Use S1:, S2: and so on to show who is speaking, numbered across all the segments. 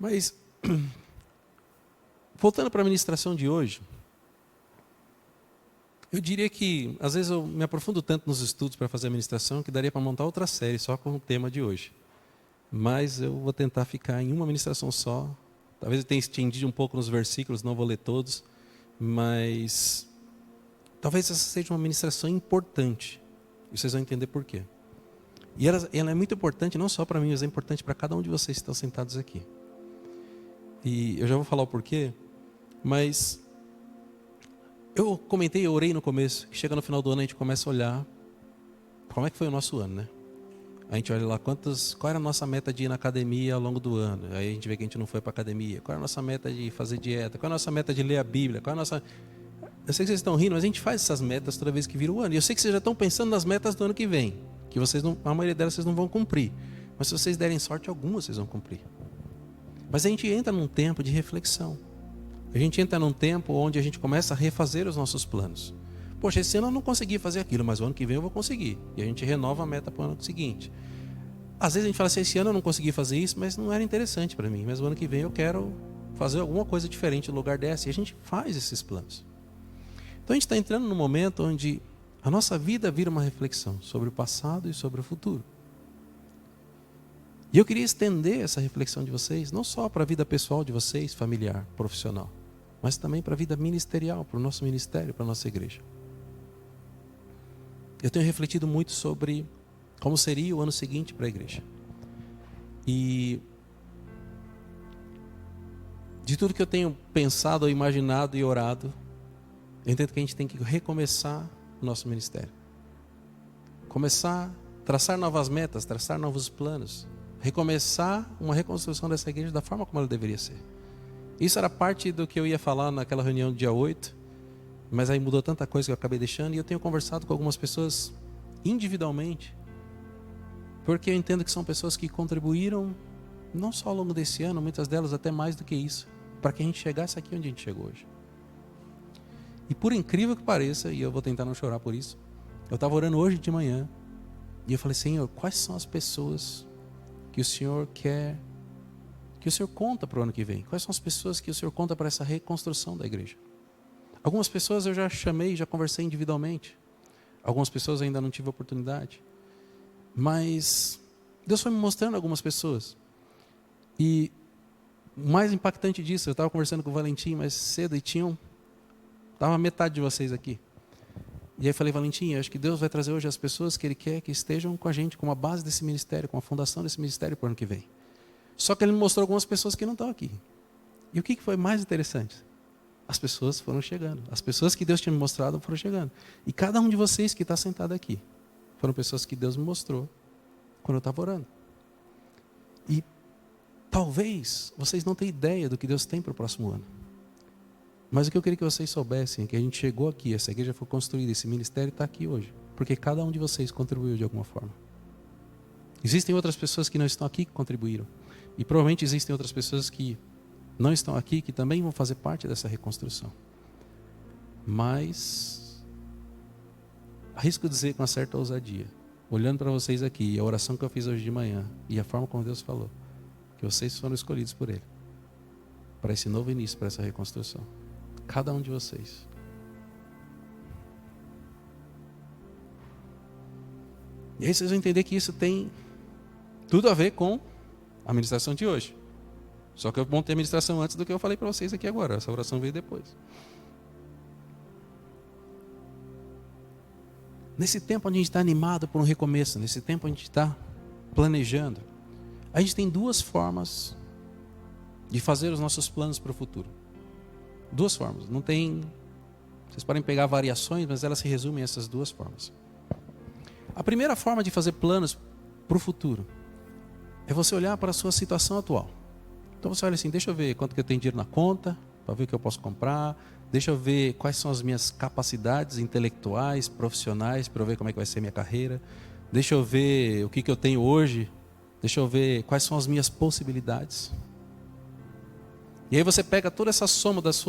S1: Mas, voltando para a ministração de hoje, eu diria que, às vezes, eu me aprofundo tanto nos estudos para fazer a ministração que daria para montar outra série só com o tema de hoje. Mas eu vou tentar ficar em uma ministração só. Talvez eu tenha estendido um pouco nos versículos, não vou ler todos, mas talvez essa seja uma ministração importante. E vocês vão entender por quê. E ela é muito importante, não só para mim, mas é importante para cada um de vocês que estão sentados aqui. E eu já vou falar o porquê, mas eu comentei, eu orei no começo, que chega no final do ano a gente começa a olhar como é que foi o nosso ano, né? A gente olha lá qual era a nossa meta de ir na academia ao longo do ano. Aí a gente vê que a gente não foi para a academia. Qual é a nossa meta de fazer dieta? Qual é a nossa meta de ler a Bíblia? Qual é a nossa... Eu sei que vocês estão rindo, mas a gente faz essas metas toda vez que vira o ano. E eu sei que vocês já estão pensando nas metas do ano que vem, que vocês não, a maioria delas vocês não vão cumprir. Mas se vocês derem sorte, algumas vocês vão cumprir. Mas a gente entra num tempo de reflexão. A gente entra num tempo onde a gente começa a refazer os nossos planos. Poxa, esse ano eu não consegui fazer aquilo, mas o ano que vem eu vou conseguir. E a gente renova a meta para o ano seguinte. Às vezes a gente fala assim, esse ano eu não consegui fazer isso, mas não era interessante para mim. Mas o ano que vem eu quero fazer alguma coisa diferente no lugar dessa. E a gente faz esses planos. Então a gente está entrando num momento onde a nossa vida vira uma reflexão sobre o passado e sobre o futuro. E eu queria estender essa reflexão de vocês, não só para a vida pessoal de vocês, familiar, profissional, mas também para a vida ministerial, para o nosso ministério, para a nossa igreja. Eu tenho refletido muito sobre como seria o ano seguinte para a igreja. E de tudo que eu tenho pensado, imaginado e orado, eu entendo que a gente tem que recomeçar o nosso ministério. Começar, traçar novas metas, traçar novos planos. Recomeçar uma reconstrução dessa igreja da forma como ela deveria ser. Isso era parte do que eu ia falar naquela reunião do dia 8, mas aí mudou tanta coisa que eu acabei deixando, e eu tenho conversado com algumas pessoas individualmente, porque eu entendo que são pessoas que contribuíram, não só ao longo desse ano, muitas delas até mais do que isso, para que a gente chegasse aqui onde a gente chegou hoje. E por incrível que pareça, e eu vou tentar não chorar por isso, eu estava orando hoje de manhã, e eu falei, Senhor, quais são as pessoas que o Senhor quer, que o Senhor conta para o ano que vem? Quais são as pessoas que o Senhor conta para essa reconstrução da igreja? Algumas pessoas eu já chamei, já conversei individualmente. Algumas pessoas ainda não tive oportunidade. Mas Deus foi me mostrando algumas pessoas. E o mais impactante disso, eu estava conversando com o Valentim mais cedo e estava metade de vocês aqui. E aí eu falei, Valentim, acho que Deus vai trazer hoje as pessoas que Ele quer que estejam com a gente, com a base desse ministério, com a fundação desse ministério para o ano que vem. Só que Ele me mostrou algumas pessoas que não estão aqui. E o que foi mais interessante? As pessoas foram chegando. As pessoas que Deus tinha me mostrado foram chegando. E cada um de vocês que está sentado aqui, foram pessoas que Deus me mostrou quando eu estava orando. E talvez vocês não tenham ideia do que Deus tem para o próximo ano. Mas o que eu queria que vocês soubessem é que a gente chegou aqui, essa igreja foi construída, esse ministério está aqui hoje. Porque cada um de vocês contribuiu de alguma forma. Existem outras pessoas que não estão aqui que contribuíram. E provavelmente existem outras pessoas que não estão aqui, que também vão fazer parte dessa reconstrução. Mas arrisco dizer com uma certa ousadia, olhando para vocês aqui, a oração que eu fiz hoje de manhã, e a forma como Deus falou, que vocês foram escolhidos por Ele, para esse novo início, para essa reconstrução. Cada um de vocês. E aí vocês vão entender que isso tem tudo a ver com a ministração de hoje. Só que eu montei a ministração antes do que eu falei para vocês aqui agora. Essa oração veio depois. Nesse tempo onde a gente está animado por um recomeço, nesse tempo onde a gente está planejando, a gente tem duas formas de fazer os nossos planos para o futuro. Duas formas. Não tem... Vocês podem pegar variações, mas elas se resumem a essas duas formas. A primeira forma de fazer planos para o futuro é você olhar para a sua situação atual. Então você olha assim, deixa eu ver quanto que eu tenho dinheiro na conta, para ver o que eu posso comprar, deixa eu ver quais são as minhas capacidades intelectuais, profissionais, para eu ver como é que vai ser minha carreira, deixa eu ver o que eu tenho hoje, deixa eu ver quais são as minhas possibilidades. E aí você pega toda essa soma dos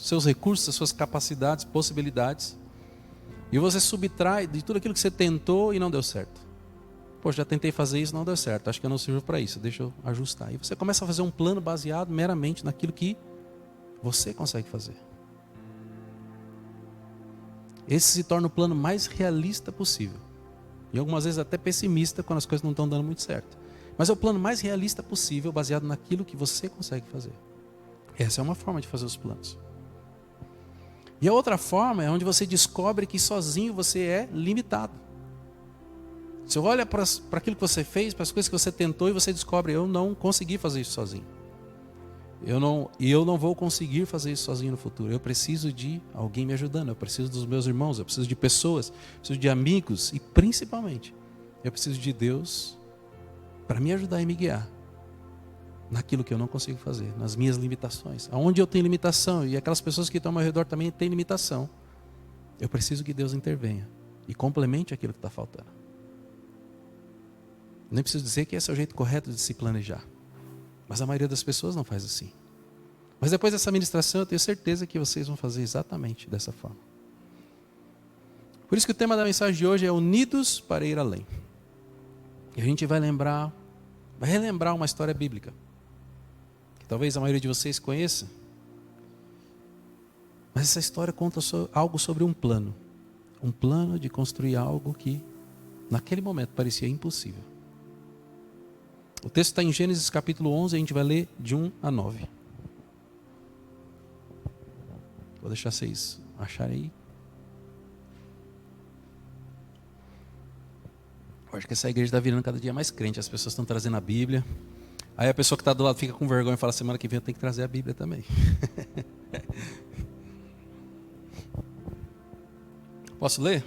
S1: seus recursos, das suas capacidades, possibilidades, e você subtrai de tudo aquilo que você tentou e não deu certo. Pô, já tentei fazer isso, não deu certo. Acho que eu não sirvo para isso. Deixa eu ajustar. E você começa a fazer um plano baseado meramente naquilo que você consegue fazer. Esse se torna o plano mais realista possível. E algumas vezes até pessimista quando as coisas não estão dando muito certo. Mas é o plano mais realista possível, baseado naquilo que você consegue fazer. Essa é uma forma de fazer os planos. E a outra forma é onde você descobre que sozinho você é limitado. Você olha para aquilo que você fez, para as coisas que você tentou e você descobre, eu não consegui fazer isso sozinho. Eu não vou conseguir fazer isso sozinho no futuro. Eu preciso de alguém me ajudando, eu preciso dos meus irmãos, eu preciso de pessoas, eu preciso de amigos e principalmente, eu preciso de Deus para me ajudar e me guiar naquilo que eu não consigo fazer, nas minhas limitações. Aonde eu tenho limitação e aquelas pessoas que estão ao meu redor também têm limitação, eu preciso que Deus intervenha e complemente aquilo que está faltando. Nem preciso dizer que esse é o jeito correto de se planejar. Mas a maioria das pessoas não faz assim. Mas depois dessa ministração eu tenho certeza que vocês vão fazer exatamente dessa forma. Por isso que o tema da mensagem de hoje é Unidos para ir além. E a gente vai relembrar uma história bíblica. Que talvez a maioria de vocês conheça. Mas essa história conta algo sobre um plano. Um plano de construir algo que naquele momento parecia impossível. O texto está em Gênesis capítulo 11, a gente vai ler de 1 a 9. Vou deixar vocês acharem aí. Eu acho que essa igreja está virando cada dia mais crente, as pessoas estão trazendo a Bíblia. Aí a pessoa que está do lado fica com vergonha e fala, semana que vem eu tenho que trazer a Bíblia também. Posso ler?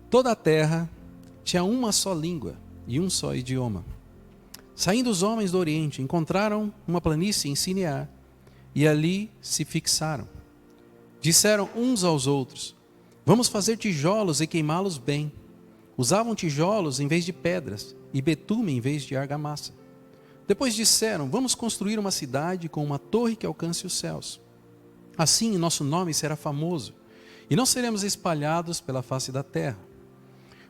S1: Toda a terra tinha uma só língua e um só idioma. Saindo os homens do Oriente, encontraram uma planície em Sinear e ali se fixaram. Disseram uns aos outros, vamos fazer tijolos e queimá-los bem. Usavam tijolos em vez de pedras e betume em vez de argamassa. Depois disseram, vamos construir uma cidade com uma torre que alcance os céus. Assim nosso nome será famoso e não seremos espalhados pela face da terra.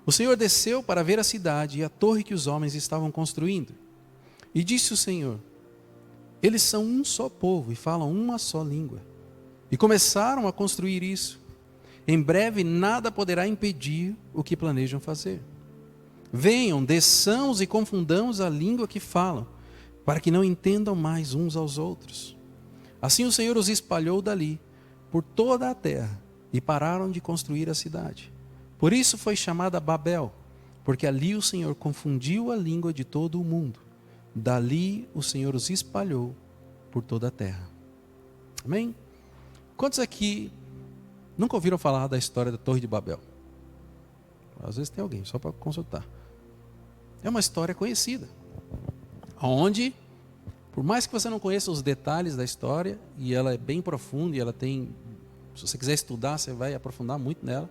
S1: O Senhor desceu para ver a cidade e a torre que os homens estavam construindo. E disse o Senhor, eles são um só povo e falam uma só língua. E começaram a construir isso. Em breve nada poderá impedir o que planejam fazer. Venham, desçamos e confundamos a língua que falam, para que não entendam mais uns aos outros. Assim o Senhor os espalhou dali, por toda a terra, e pararam de construir a cidade. Por isso foi chamada Babel, porque ali o Senhor confundiu a língua de todo o mundo. Dali o Senhor os espalhou por toda a terra. Amém? Quantos aqui nunca ouviram falar da história da Torre de Babel? Às vezes tem alguém, só para consultar. É uma história conhecida, onde, por mais que você não conheça os detalhes da história, e ela é bem profunda, e ela tem, se você quiser estudar, você vai aprofundar muito nela.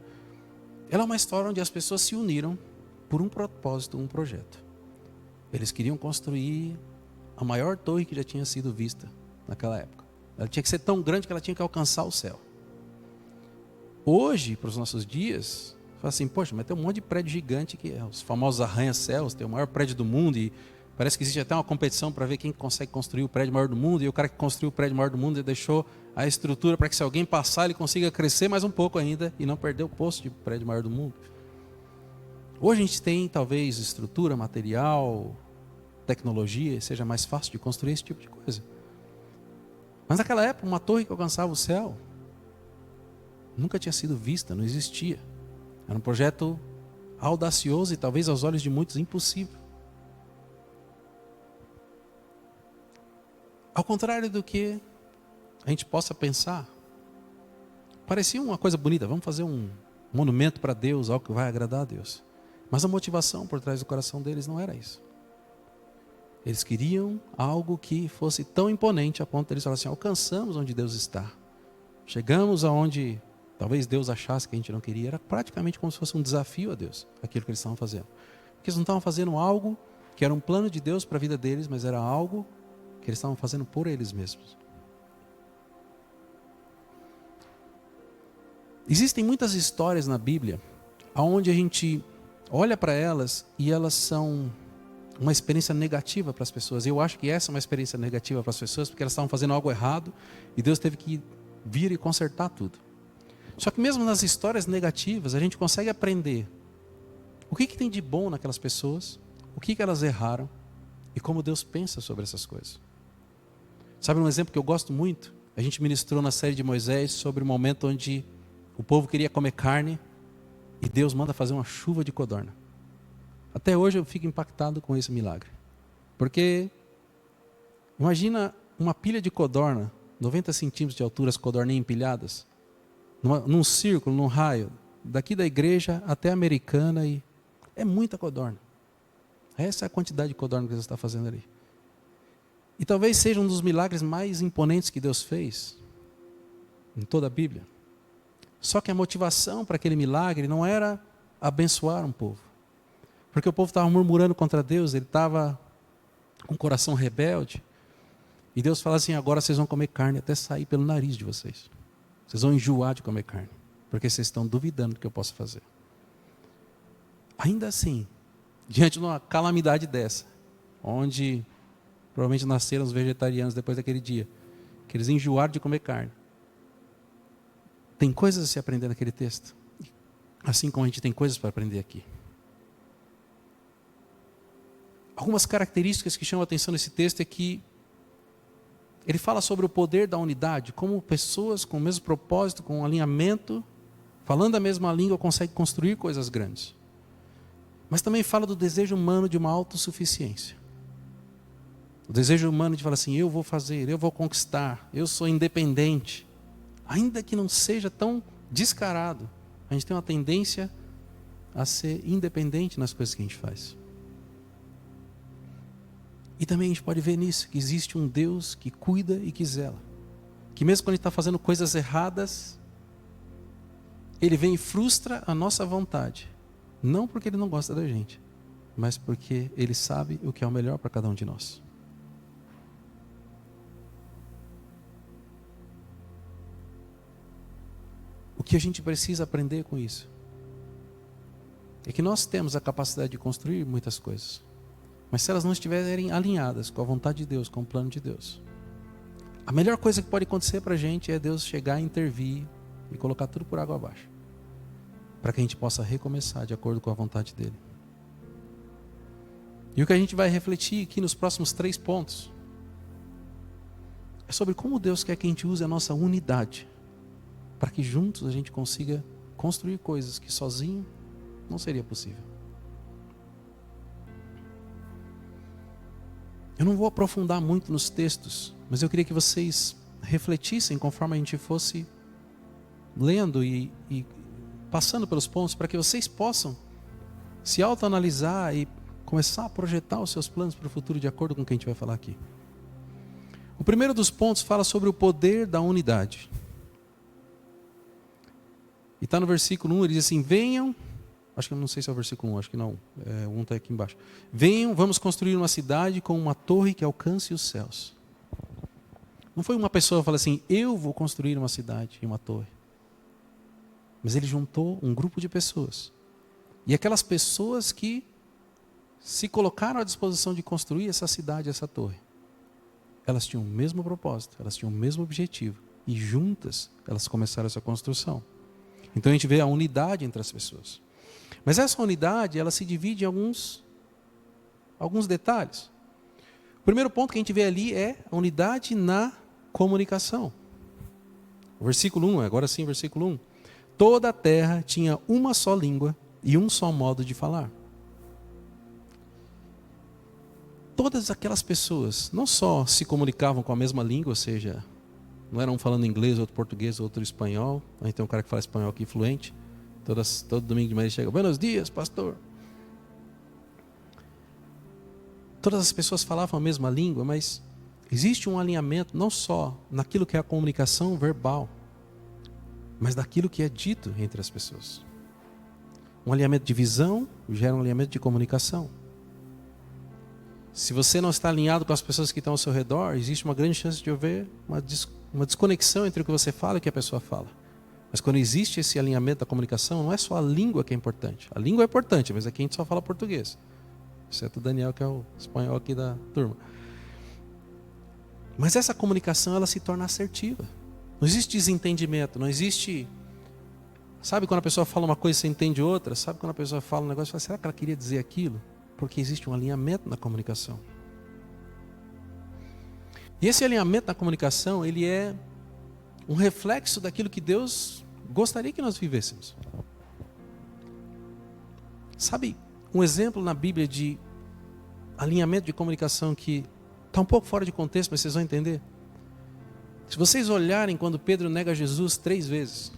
S1: Ela é uma história onde as pessoas se uniram por um propósito, um projeto. Eles queriam construir a maior torre que já tinha sido vista naquela época. Ela tinha que ser tão grande que ela tinha que alcançar o céu. Hoje, para os nossos dias, fala assim, poxa, mas tem um monte de prédio gigante, que é os famosos arranha-céus, tem o maior prédio do mundo, e parece que existe até uma competição para ver quem consegue construir o prédio maior do mundo, e o cara que construiu o prédio maior do mundo deixou a estrutura para que se alguém passar, ele consiga crescer mais um pouco ainda e não perder o posto de prédio maior do mundo. Hoje a gente tem talvez estrutura, material, tecnologia, seja mais fácil de construir esse tipo de coisa. Mas naquela época, uma torre que alcançava o céu nunca tinha sido vista, não existia. Era um projeto audacioso e talvez aos olhos de muitos impossível. Ao contrário do que a gente possa pensar, parecia uma coisa bonita, vamos fazer um monumento para Deus, algo que vai agradar a Deus. Mas a motivação por trás do coração deles não era isso. Eles queriam algo que fosse tão imponente a ponto de eles falarem assim, alcançamos onde Deus está. Chegamos aonde talvez Deus achasse que a gente não queria. Era praticamente como se fosse um desafio a Deus, aquilo que eles estavam fazendo. Porque eles não estavam fazendo algo que era um plano de Deus para a vida deles, mas era algo que eles estavam fazendo por eles mesmos. Existem muitas histórias na Bíblia aonde a gente olha para elas e elas são uma experiência negativa para as pessoas. Eu acho que essa é uma experiência negativa para as pessoas, porque elas estavam fazendo algo errado e Deus teve que vir e consertar tudo. Só que mesmo nas histórias negativas, a gente consegue aprender o que tem de bom naquelas pessoas, o que elas erraram e como Deus pensa sobre essas coisas. Sabe um exemplo que eu gosto muito? A gente ministrou na série de Moisés sobre o momento onde o povo queria comer carne e Deus manda fazer uma chuva de codorna. Até hoje eu fico impactado com esse milagre. Porque imagina uma pilha de codorna, 90 centímetros de altura, as codorninhas empilhadas, num círculo, num raio, daqui da igreja até a Americana, e é muita codorna. Essa é a quantidade de codorna que Deus está fazendo ali. E talvez seja um dos milagres mais imponentes que Deus fez em toda a Bíblia. Só que a motivação para aquele milagre não era abençoar um povo. Porque o povo estava murmurando contra Deus, ele estava com o coração rebelde. E Deus fala assim: agora vocês vão comer carne até sair pelo nariz de vocês. Vocês vão enjoar de comer carne, porque vocês estão duvidando do que eu posso fazer. Ainda assim, diante de uma calamidade dessa, onde provavelmente nasceram os vegetarianos depois daquele dia, que eles enjoaram de comer carne. Tem coisas a se aprender naquele texto, assim como a gente tem coisas para aprender aqui. Algumas características que chamam a atenção nesse texto é que ele fala sobre o poder da unidade, como pessoas com o mesmo propósito, com um alinhamento, falando a mesma língua, conseguem construir coisas grandes. Mas também fala do desejo humano de uma autossuficiência. O desejo humano de falar assim: eu vou fazer, eu vou conquistar, eu sou independente. Ainda que não seja tão descarado, a gente tem uma tendência a ser independente nas coisas que a gente faz. E também a gente pode ver nisso, que existe um Deus que cuida e que zela. Que mesmo quando a gente está fazendo coisas erradas, Ele vem e frustra a nossa vontade. Não porque Ele não gosta da gente, mas porque Ele sabe o que é o melhor para cada um de nós. O que a gente precisa aprender com isso é que nós temos a capacidade de construir muitas coisas, mas se elas não estiverem alinhadas com a vontade de Deus, com o plano de Deus, a melhor coisa que pode acontecer para a gente é Deus chegar, intervir e colocar tudo por água abaixo, para que a gente possa recomeçar de acordo com a vontade dEle. E o que a gente vai refletir aqui nos próximos 3 pontos é sobre como Deus quer que a gente use a nossa unidade, para que juntos a gente consiga construir coisas que sozinho não seria possível. Eu não vou aprofundar muito nos textos, mas eu queria que vocês refletissem conforme a gente fosse lendo e passando pelos pontos, para que vocês possam se autoanalisar e começar a projetar os seus planos para o futuro de acordo com o que a gente vai falar aqui. O primeiro dos pontos fala sobre o poder da unidade. E está no versículo 1, ele diz assim: venham, acho que não sei se é o versículo 1, acho que não, um está aqui embaixo. Venham, vamos construir uma cidade com uma torre que alcance os céus. Não foi uma pessoa que falou assim: eu vou construir uma cidade e uma torre. Mas ele juntou um grupo de pessoas. E aquelas pessoas que se colocaram à disposição de construir essa cidade, essa torre, elas tinham o mesmo propósito, elas tinham o mesmo objetivo. E juntas elas começaram essa construção. Então a gente vê a unidade entre as pessoas. Mas essa unidade, ela se divide em alguns detalhes. O primeiro ponto que a gente vê ali é a unidade na comunicação. O versículo 1, agora sim, versículo 1. Toda a terra tinha uma só língua e um só modo de falar. Todas aquelas pessoas não só se comunicavam com a mesma língua, ou seja, não eram um falando inglês, outro português, outro espanhol. A gente tem um cara que fala espanhol aqui fluente. Todo domingo de manhã ele chega: buenos dias, pastor. Todas as pessoas falavam a mesma língua, mas existe um alinhamento não só naquilo que é a comunicação verbal, mas daquilo que é dito entre as pessoas. Um alinhamento de visão gera um alinhamento de comunicação. Se você não está alinhado com as pessoas que estão ao seu redor, existe uma grande chance de haver uma desconexão entre o que você fala e o que a pessoa fala. Mas quando existe esse alinhamento da comunicação, não é só a língua que é importante. A língua é importante, mas aqui a gente só fala português. Exceto o Daniel, que é o espanhol aqui da turma. Mas essa comunicação, ela se torna assertiva. Não existe desentendimento, não existe... Sabe quando a pessoa fala uma coisa e você entende outra? Sabe quando a pessoa fala um negócio e fala, será que ela queria dizer aquilo? Porque existe um alinhamento na comunicação. E esse alinhamento na comunicação, ele é um reflexo daquilo que Deus gostaria que nós vivêssemos. Sabe, um exemplo na Bíblia de alinhamento de comunicação que está um pouco fora de contexto, mas vocês vão entender. Se vocês olharem quando Pedro nega Jesus 3 vezes,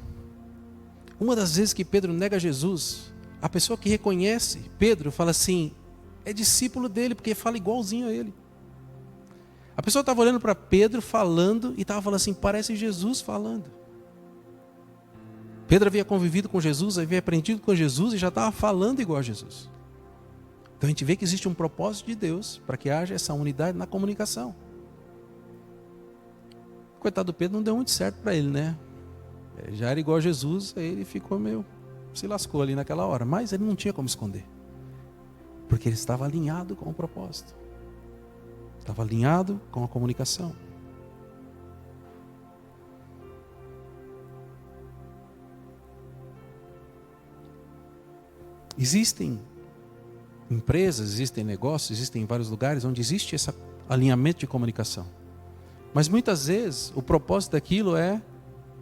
S1: uma das vezes que Pedro nega Jesus, a pessoa que reconhece Pedro fala assim, é discípulo dele, porque fala igualzinho a ele. A pessoa estava olhando para Pedro falando e estava falando assim, parece Jesus falando. Pedro havia convivido com Jesus, havia aprendido com Jesus e já estava falando igual a Jesus. Então a gente vê que existe um propósito de Deus para que haja essa unidade na comunicação. Coitado do Pedro, não deu muito certo para ele, né? Já era igual a Jesus, aí ele ficou meio... se lascou ali naquela hora. Mas ele não tinha como esconder. Porque ele estava alinhado com o propósito. Estava alinhado com a comunicação. Existem empresas, existem negócios, existem vários lugares onde existe esse alinhamento de comunicação. Mas muitas vezes o propósito daquilo é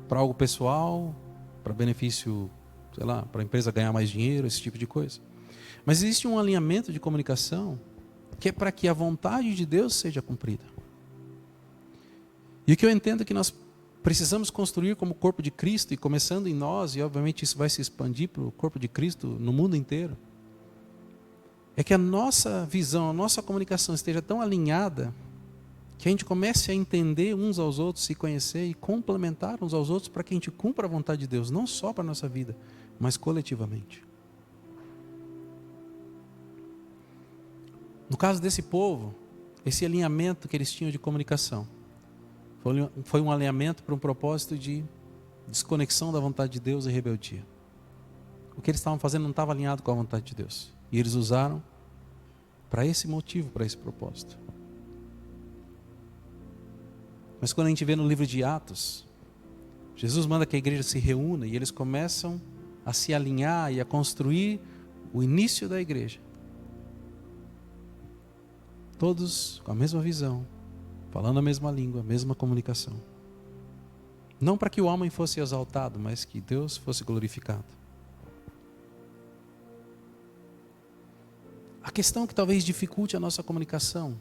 S1: para algo pessoal, para benefício, sei lá, para a empresa ganhar mais dinheiro, esse tipo de coisa. Mas existe um alinhamento de comunicação que é para que a vontade de Deus seja cumprida. E o que eu entendo é que nós precisamos construir como corpo de Cristo, e começando em nós, e obviamente isso vai se expandir para o corpo de Cristo no mundo inteiro, é que a nossa visão, a nossa comunicação esteja tão alinhada que a gente comece a entender uns aos outros, se conhecer e complementar uns aos outros para que a gente cumpra a vontade de Deus, não só para a nossa vida, mas coletivamente. No caso desse povo, esse alinhamento que eles tinham de comunicação foi um alinhamento para um propósito de desconexão da vontade de Deus e rebeldia. O que eles estavam fazendo não estava alinhado com a vontade de Deus. E eles usaram para esse motivo, para esse propósito. Mas quando a gente vê no livro de Atos, Jesus manda que a igreja se reúna e eles começam a se alinhar e a construir o início da igreja. Todos com a mesma visão, falando a mesma língua, a mesma comunicação. Não para que o homem fosse exaltado, mas que Deus fosse glorificado. A questão que talvez dificulte a nossa comunicação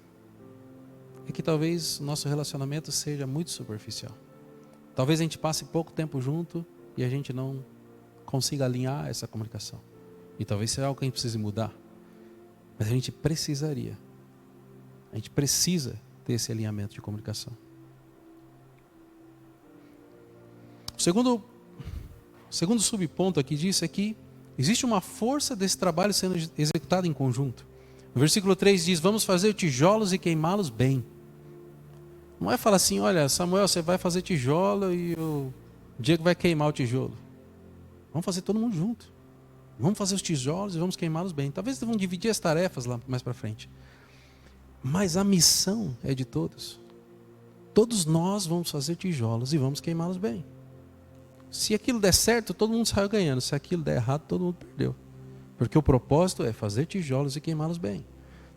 S1: é que talvez nosso relacionamento seja muito superficial. Talvez a gente passe pouco tempo junto e a gente não consiga alinhar essa comunicação. E talvez seja algo que a gente precise mudar. Mas a gente precisaria. A gente precisa ter esse alinhamento de comunicação. O segundo subponto aqui disso é que existe uma força desse trabalho sendo executado em conjunto. No versículo 3 diz, vamos fazer tijolos e queimá-los bem. Não é falar assim, olha Samuel, você vai fazer tijolo e o Diego vai queimar o tijolo. Vamos fazer todo mundo junto. Vamos fazer os tijolos e vamos queimá-los bem. Talvez vão dividir as tarefas lá mais para frente. Mas a missão é de todos. Todos nós vamos fazer tijolos e vamos queimá-los bem. Se aquilo der certo, todo mundo saiu ganhando. Se aquilo der errado, todo mundo perdeu. Porque o propósito é fazer tijolos e queimá-los bem.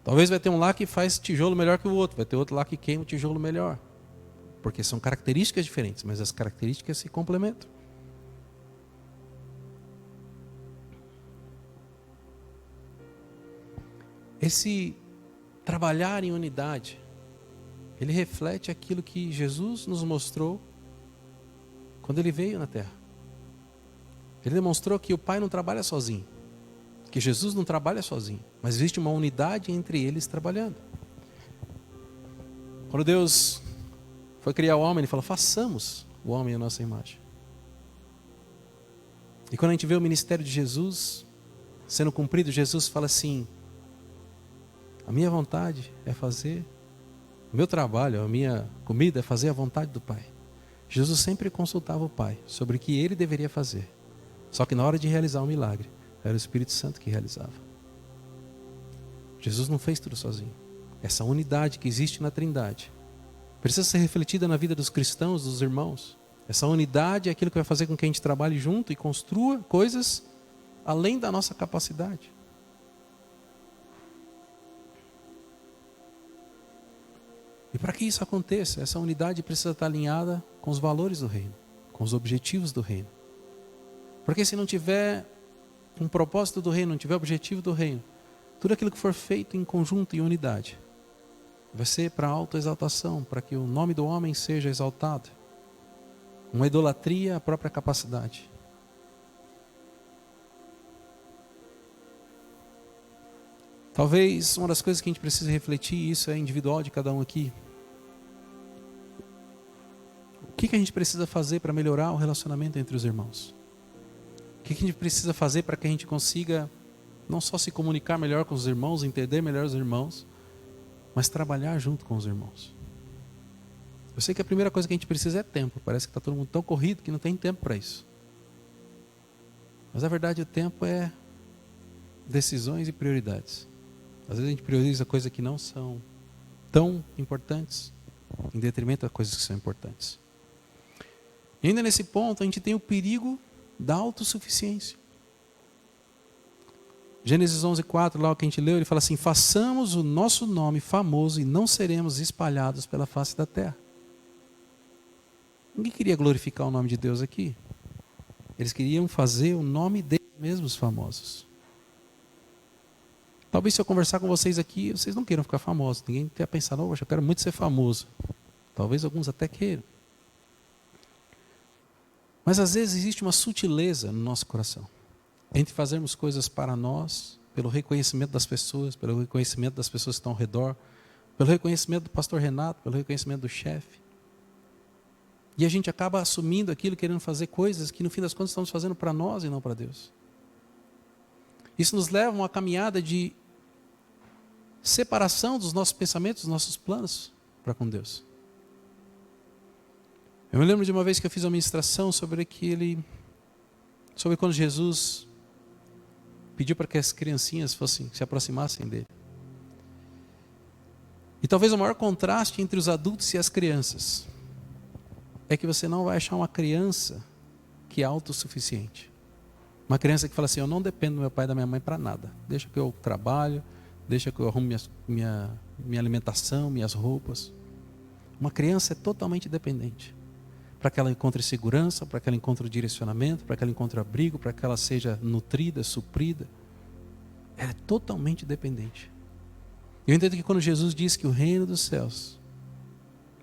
S1: Talvez vai ter um lá que faz tijolo melhor que o outro. Vai ter outro lá que queima o tijolo melhor. Porque são características diferentes, mas as características se complementam. Esse trabalhar em unidade, ele reflete aquilo que Jesus nos mostrou quando ele veio na terra. Ele demonstrou que o Pai não trabalha sozinho, que Jesus não trabalha sozinho, mas existe uma unidade entre eles trabalhando. Quando Deus foi criar o homem, ele falou, façamos o homem à nossa imagem. E quando a gente vê o ministério de Jesus sendo cumprido, Jesus fala assim, a minha vontade é fazer, o meu trabalho, a minha comida é fazer a vontade do Pai. Jesus sempre consultava o Pai sobre o que ele deveria fazer. Só que na hora de realizar o milagre, era o Espírito Santo que realizava. Jesus não fez tudo sozinho. Essa unidade que existe na Trindade precisa ser refletida na vida dos cristãos, dos irmãos. Essa unidade é aquilo que vai fazer com que a gente trabalhe junto e construa coisas além da nossa capacidade. E para que isso aconteça, essa unidade precisa estar alinhada com os valores do reino, com os objetivos do reino. Porque se não tiver um propósito do reino, não tiver objetivo do reino, tudo aquilo que for feito em conjunto e unidade vai ser para autoexaltação, para que o nome do homem seja exaltado. Uma idolatria à própria capacidade. Talvez uma das coisas que a gente precisa refletir, isso é individual de cada um aqui. O que a gente precisa fazer para melhorar o relacionamento entre os irmãos? O que a gente precisa fazer para que a gente consiga não só se comunicar melhor com os irmãos, entender melhor os irmãos, mas trabalhar junto com os irmãos? Eu sei que a primeira coisa que a gente precisa é tempo. Parece que está todo mundo tão corrido que não tem tempo para isso. Mas a verdade, o tempo é decisões e prioridades. Às vezes a gente prioriza coisas que não são tão importantes em detrimento das coisas que são importantes. E ainda nesse ponto a gente tem o perigo da autossuficiência. Gênesis 11:4, lá o que a gente leu, ele fala assim: façamos o nosso nome famoso e não seremos espalhados pela face da terra. Ninguém queria glorificar o nome de Deus aqui. Eles queriam fazer o nome deles mesmos famosos. Talvez se eu conversar com vocês aqui, vocês não queiram ficar famosos. Ninguém quer pensar, não, eu quero muito ser famoso. Talvez alguns até queiram. Mas às vezes existe uma sutileza no nosso coração entre fazermos coisas para nós, pelo reconhecimento das pessoas, pelo reconhecimento das pessoas que estão ao redor, pelo reconhecimento do pastor Renato, pelo reconhecimento do chefe. E a gente acaba assumindo aquilo, querendo fazer coisas que no fim das contas estamos fazendo para nós e não para Deus. Isso nos leva a uma caminhada de separação dos nossos pensamentos, dos nossos planos para com Deus. Eu me lembro de uma vez que eu fiz uma ministração sobre quando Jesus pediu para que as criancinhas se aproximassem dele. E talvez o maior contraste entre os adultos e as crianças é que você não vai achar uma criança que é autossuficiente. Uma criança que fala assim: eu não dependo do meu pai e da minha mãe para nada. Deixa que eu trabalho, deixa que eu arrumo minha alimentação, minhas roupas. Uma criança é totalmente dependente. Para que ela encontre segurança, para que ela encontre direcionamento, para que ela encontre abrigo, para que ela seja nutrida, suprida. Ela é totalmente dependente. Eu entendo que quando Jesus diz que o reino dos céus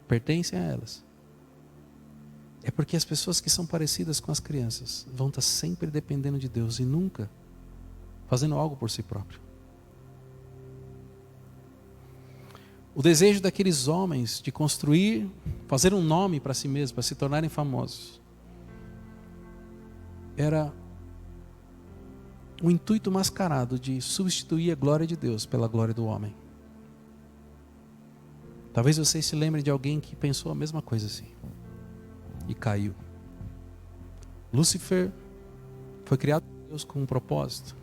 S1: pertence a elas, é porque as pessoas que são parecidas com as crianças vão estar sempre dependendo de Deus e nunca fazendo algo por si próprio. O desejo daqueles homens de construir, fazer um nome para si mesmos, para se tornarem famosos, era o intuito mascarado de substituir a glória de Deus pela glória do homem. Talvez vocês se lembrem de alguém que pensou a mesma coisa assim e caiu. Lúcifer foi criado por Deus com um propósito.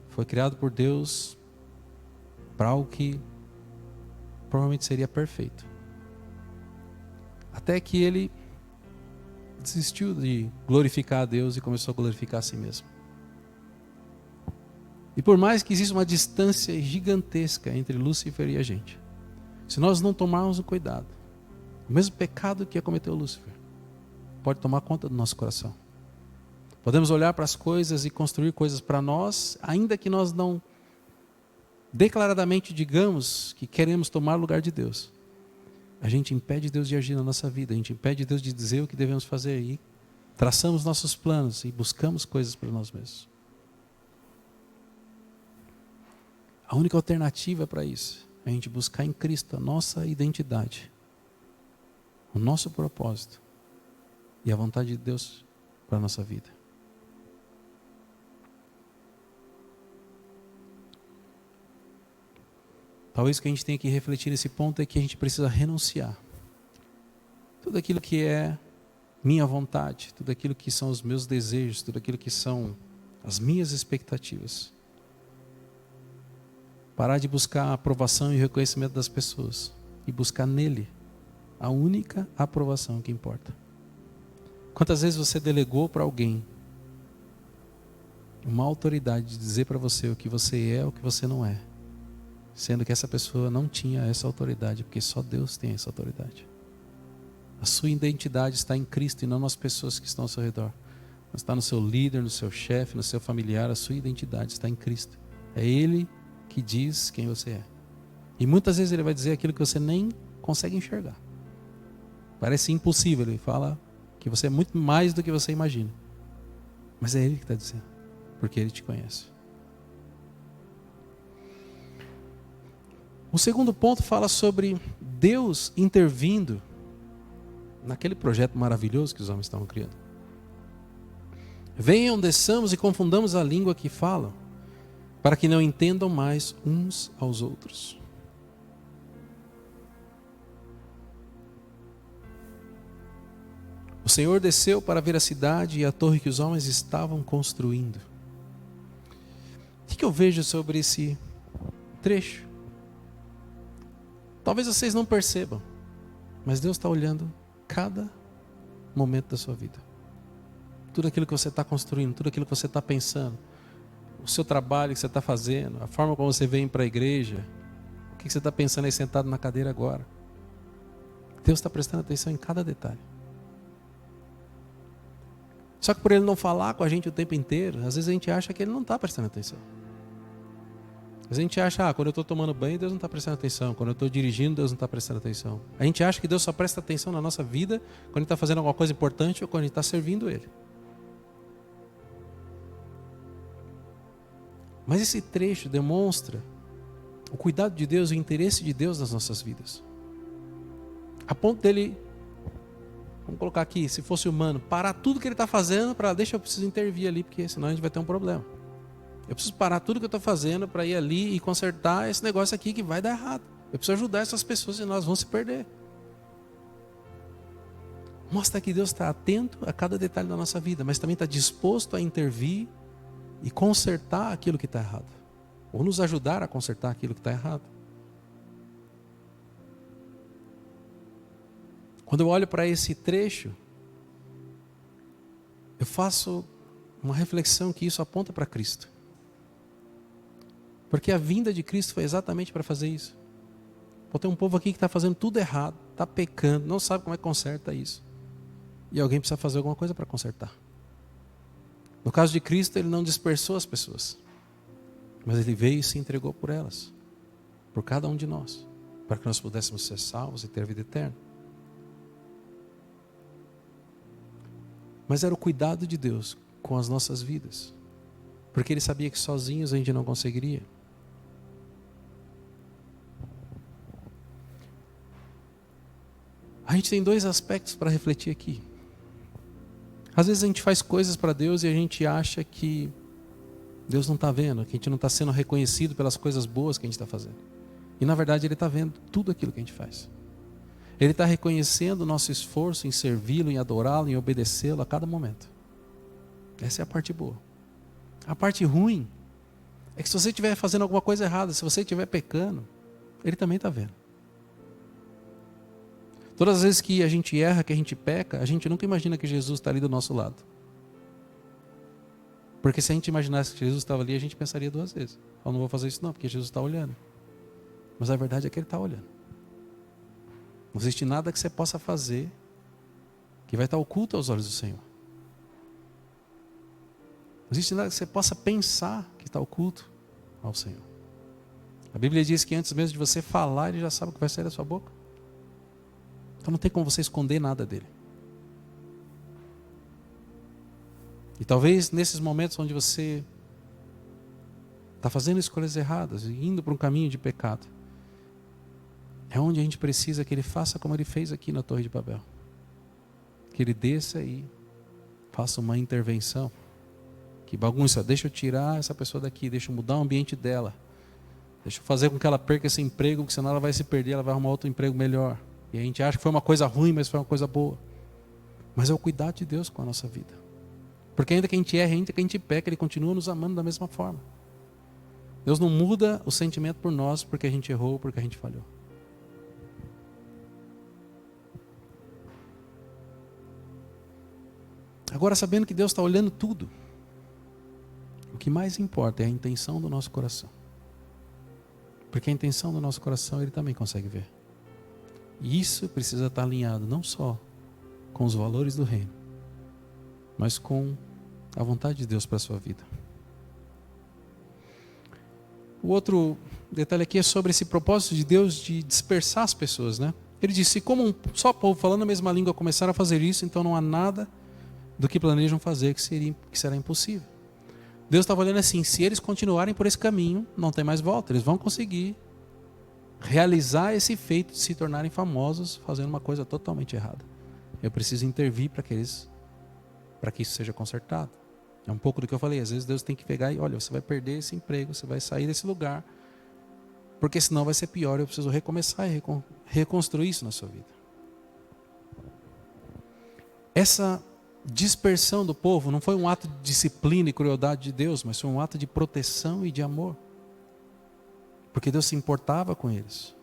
S1: Foi criado por Deus para algo que provavelmente seria perfeito. Até que ele desistiu de glorificar a Deus e começou a glorificar a si mesmo. E por mais que exista uma distância gigantesca entre Lúcifer e a gente, se nós não tomarmos o cuidado, o mesmo pecado que cometeu Lúcifer pode tomar conta do nosso coração. Podemos olhar para as coisas e construir coisas para nós, ainda que nós não declaradamente digamos que queremos tomar o lugar de Deus. A gente impede Deus de agir na nossa vida, a gente impede Deus de dizer o que devemos fazer e traçamos nossos planos e buscamos coisas para nós mesmos. A única alternativa para isso é a gente buscar em Cristo a nossa identidade, o nosso propósito e a vontade de Deus para a nossa vida. Talvez o que a gente tenha que refletir nesse ponto é que a gente precisa renunciar tudo aquilo que é minha vontade, tudo aquilo que são os meus desejos, tudo aquilo que são as minhas expectativas. Parar de buscar a aprovação e o reconhecimento das pessoas e buscar nele a única aprovação que importa. Quantas vezes você delegou para alguém uma autoridade de dizer para você o que você é, o que você não é, sendo que essa pessoa não tinha essa autoridade, porque só Deus tem essa autoridade. A sua identidade está em Cristo e não nas pessoas que estão ao seu redor. Não está no seu líder, no seu chefe, no seu familiar. A sua identidade está em Cristo. É Ele que diz quem você é. E muitas vezes Ele vai dizer aquilo que você nem consegue enxergar. Parece impossível. Ele fala que você é muito mais do que você imagina. Mas é Ele que está dizendo, porque Ele te conhece. O segundo ponto fala sobre Deus intervindo naquele projeto maravilhoso que os homens estavam criando. Venham, desçamos e confundamos a língua que falam, para que não entendam mais uns aos outros. O Senhor desceu para ver a cidade e a torre que os homens estavam construindo. O que eu vejo sobre esse trecho? Talvez vocês não percebam, mas Deus está olhando cada momento da sua vida. Tudo aquilo que você está construindo, tudo aquilo que você está pensando, o seu trabalho que você está fazendo, a forma como você vem para a igreja, o que você está pensando aí sentado na cadeira agora. Deus está prestando atenção em cada detalhe. Só que por Ele não falar com a gente o tempo inteiro, às vezes a gente acha que Ele não está prestando atenção. Às vezes a gente acha, quando eu estou tomando banho, Deus não está prestando atenção. Quando eu estou dirigindo, Deus não está prestando atenção. A gente acha que Deus só presta atenção na nossa vida quando Ele está fazendo alguma coisa importante ou quando Ele está servindo Ele. Mas esse trecho demonstra o cuidado de Deus e o interesse de Deus nas nossas vidas. A ponto dele, vamos colocar aqui, se fosse humano, parar tudo que ele está fazendo para, eu preciso intervir ali, porque senão a gente vai ter um problema. Eu preciso parar tudo que eu estou fazendo para ir ali e consertar esse negócio aqui que vai dar errado. Eu preciso ajudar essas pessoas e nós vamos se perder. Mostra que Deus está atento a cada detalhe da nossa vida, mas também está disposto a intervir e consertar aquilo que está errado. Ou nos ajudar a consertar aquilo que está errado. Quando eu olho para esse trecho, eu faço uma reflexão que isso aponta para Cristo. Porque a vinda de Cristo foi exatamente para fazer isso. Tem um povo aqui que está fazendo tudo errado, está pecando, não sabe como é que conserta isso. E alguém precisa fazer alguma coisa para consertar. No caso de Cristo, Ele não dispersou as pessoas, mas Ele veio e se entregou por elas, por cada um de nós, para que nós pudéssemos ser salvos e ter a vida eterna. Mas era o cuidado de Deus com as nossas vidas, porque Ele sabia que sozinhos a gente não conseguiria. A gente tem dois aspectos para refletir aqui. Às vezes a gente faz coisas para Deus e a gente acha que Deus não está vendo, que a gente não está sendo reconhecido pelas coisas boas que a gente está fazendo. E na verdade Ele está vendo tudo aquilo que a gente faz. Ele está reconhecendo o nosso esforço em servi-lo, em adorá-lo, em obedecê-lo a cada momento. Essa é a parte boa. A parte ruim é que se você estiver fazendo alguma coisa errada, se você estiver pecando, Ele também está vendo. Todas as vezes que a gente erra, que a gente peca, a gente nunca imagina que Jesus está ali do nosso lado. Porque se a gente imaginasse que Jesus estava ali, a gente pensaria duas vezes. Eu não vou fazer isso não, porque Jesus está olhando. Mas a verdade é que Ele está olhando. Não existe nada que você possa fazer que vai estar oculto aos olhos do Senhor. Não existe nada que você possa pensar que está oculto ao Senhor. A Bíblia diz que antes mesmo de você falar, Ele já sabe o que vai sair da sua boca. Então não tem como você esconder nada dele. E talvez nesses momentos onde você está fazendo escolhas erradas e indo para um caminho de pecado, é onde a gente precisa que Ele faça como Ele fez aqui na Torre de Babel. Que Ele desça e faça uma intervenção. Que bagunça, deixa eu tirar essa pessoa daqui, deixa eu mudar o ambiente dela. Deixa eu fazer com que ela perca esse emprego, porque senão ela vai se perder, ela vai arrumar outro emprego melhor. E a gente acha que foi uma coisa ruim, mas foi uma coisa boa. Mas é o cuidado de Deus com a nossa vida. Porque ainda que a gente erre, ainda que a gente peque, Ele continua nos amando da mesma forma. Deus não muda o sentimento por nós porque a gente errou, porque a gente falhou. Agora, sabendo que Deus está olhando tudo, o que mais importa é a intenção do nosso coração. Porque a intenção do nosso coração Ele também consegue ver. E isso precisa estar alinhado não só com os valores do reino, mas com a vontade de Deus para a sua vida. O outro detalhe aqui é sobre esse propósito de Deus de dispersar as pessoas, né? Ele disse, como um só povo falando a mesma língua começaram a fazer isso, então não há nada do que planejam fazer que será impossível. Deus estava olhando assim, se eles continuarem por esse caminho, não tem mais volta, eles vão conseguir realizar esse feito de se tornarem famosos fazendo uma coisa totalmente errada. Eu preciso intervir para que isso seja consertado. É um pouco do que eu falei, às vezes Deus tem que pegar e, olha, você vai perder esse emprego, você vai sair desse lugar, porque senão vai ser pior, eu preciso recomeçar e reconstruir isso na sua vida. Essa dispersão do povo não foi um ato de disciplina e crueldade de Deus, mas foi um ato de proteção e de amor. Porque Deus se importava com eles.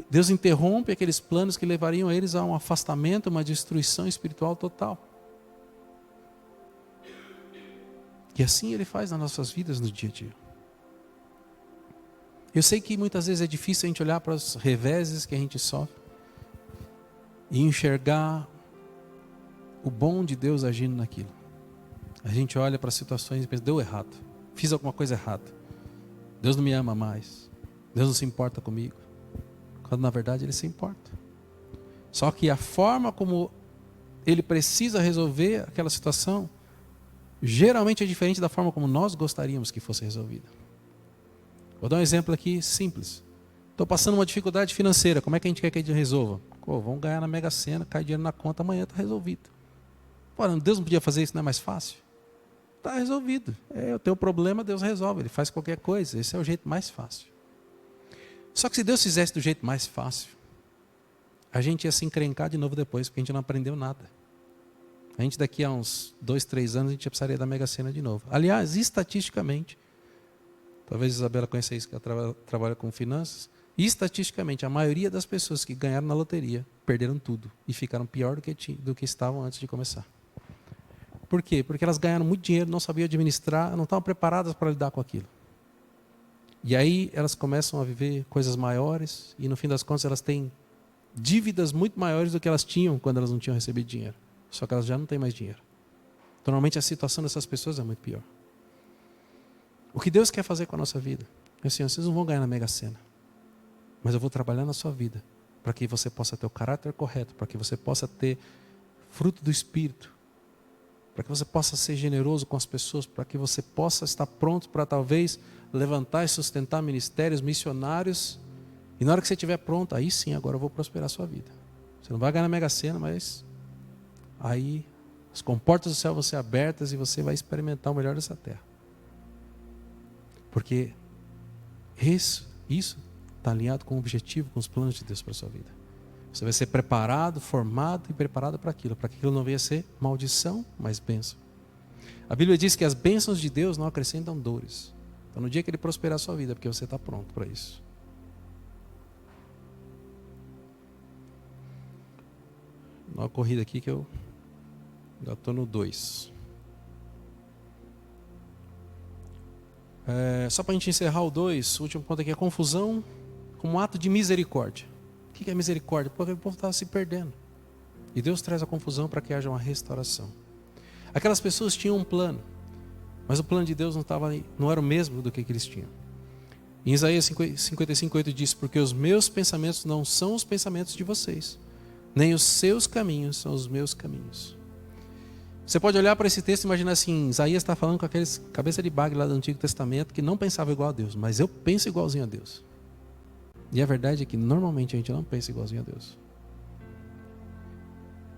S1: Deus interrompe aqueles planos que levariam eles a um afastamento, uma destruição espiritual total. E assim Ele faz nas nossas vidas no dia a dia. Eu sei que muitas vezes é difícil a gente olhar para os reveses que a gente sofre e enxergar o bom de Deus agindo naquilo. A gente olha para as situações e pensa, deu errado, fiz alguma coisa errada, Deus não me ama mais, Deus não se importa comigo, quando na verdade Ele se importa. Só que a forma como Ele precisa resolver aquela situação geralmente é diferente da forma como nós gostaríamos que fosse resolvida. Vou dar um exemplo aqui simples. Estou passando uma dificuldade financeira, como é que a gente quer que a gente resolva? Vamos ganhar na Mega Sena, cai dinheiro na conta, amanhã está resolvido. Deus não podia fazer isso, não é mais fácil? Está resolvido. O teu problema Deus resolve, Ele faz qualquer coisa, esse é o jeito mais fácil. Só que se Deus fizesse do jeito mais fácil, a gente ia se encrencar de novo depois, porque a gente não aprendeu nada. A gente daqui a uns 2, 3 anos, a gente precisaria da Mega Sena de novo. Aliás, estatisticamente, talvez a Isabela conheça isso, que ela trabalha com finanças, e estatisticamente, a maioria das pessoas que ganharam na loteria, perderam tudo e ficaram pior do que estavam antes de começar. Por quê? Porque elas ganharam muito dinheiro, não sabiam administrar, não estavam preparadas para lidar com aquilo. E aí elas começam a viver coisas maiores e no fim das contas elas têm dívidas muito maiores do que elas tinham quando elas não tinham recebido dinheiro. Só que elas já não têm mais dinheiro. Então, normalmente a situação dessas pessoas é muito pior. O que Deus quer fazer com a nossa vida? É assim, vocês não vão ganhar na Mega Sena, mas eu vou trabalhar na sua vida para que você possa ter o caráter correto, para que você possa ter fruto do Espírito, para que você possa ser generoso com as pessoas, para que você possa estar pronto para talvez levantar e sustentar ministérios, missionários, e na hora que você estiver pronto, aí sim, agora eu vou prosperar a sua vida. Você não vai ganhar na Mega Sena, mas aí as comportas do céu vão ser abertas e você vai experimentar o melhor dessa terra. Porque isso está alinhado com o objetivo, com os planos de Deus para a sua vida. Você vai ser preparado, formado e preparado para aquilo não venha a ser maldição, mas bênção. A Bíblia diz que as bênçãos de Deus não acrescentam dores. Então no dia que Ele prosperar a sua vida, é porque você está pronto para isso. Dá uma corrida aqui que eu já estou no 2. Só para a gente encerrar o 2, o último ponto aqui é confusão como um ato de misericórdia. O que é misericórdia? Porque o povo estava se perdendo. E Deus traz a confusão para que haja uma restauração. Aquelas pessoas tinham um plano, mas o plano de Deus não era o mesmo do que eles tinham. Em Isaías 55:8 diz, porque os meus pensamentos não são os pensamentos de vocês, nem os seus caminhos são os meus caminhos. Você pode olhar para esse texto e imaginar assim, Isaías está falando com aqueles cabeça de bagre lá do Antigo Testamento que não pensavam igual a Deus, mas eu penso igualzinho a Deus. E a verdade é que normalmente a gente não pensa igualzinho a Deus.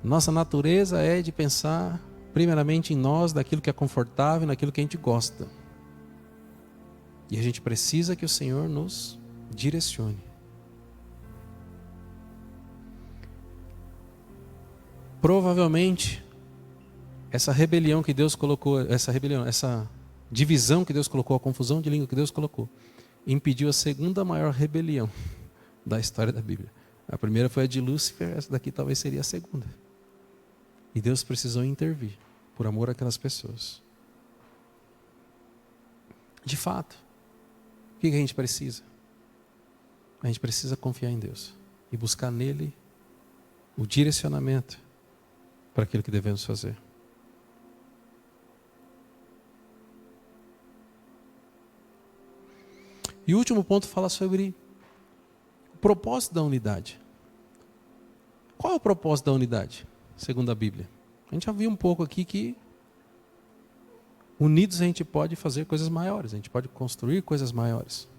S1: Nossa natureza é de pensar primeiramente em nós, daquilo que é confortável, naquilo que a gente gosta. E a gente precisa que o Senhor nos direcione. Provavelmente, essa rebelião que Deus colocou, essa divisão que Deus colocou, a confusão de língua que Deus colocou, impediu a segunda maior rebelião da história da Bíblia. A primeira foi a de Lúcifer, essa daqui talvez seria a segunda. E Deus precisou intervir, por amor àquelas pessoas. De fato, o que a gente precisa? A gente precisa confiar em Deus e buscar nele o direcionamento para aquilo que devemos fazer. E o último ponto fala sobre o propósito da unidade. Qual é o propósito da unidade, segundo a Bíblia? A gente já viu um pouco aqui que unidos a gente pode fazer coisas maiores, a gente pode construir coisas maiores.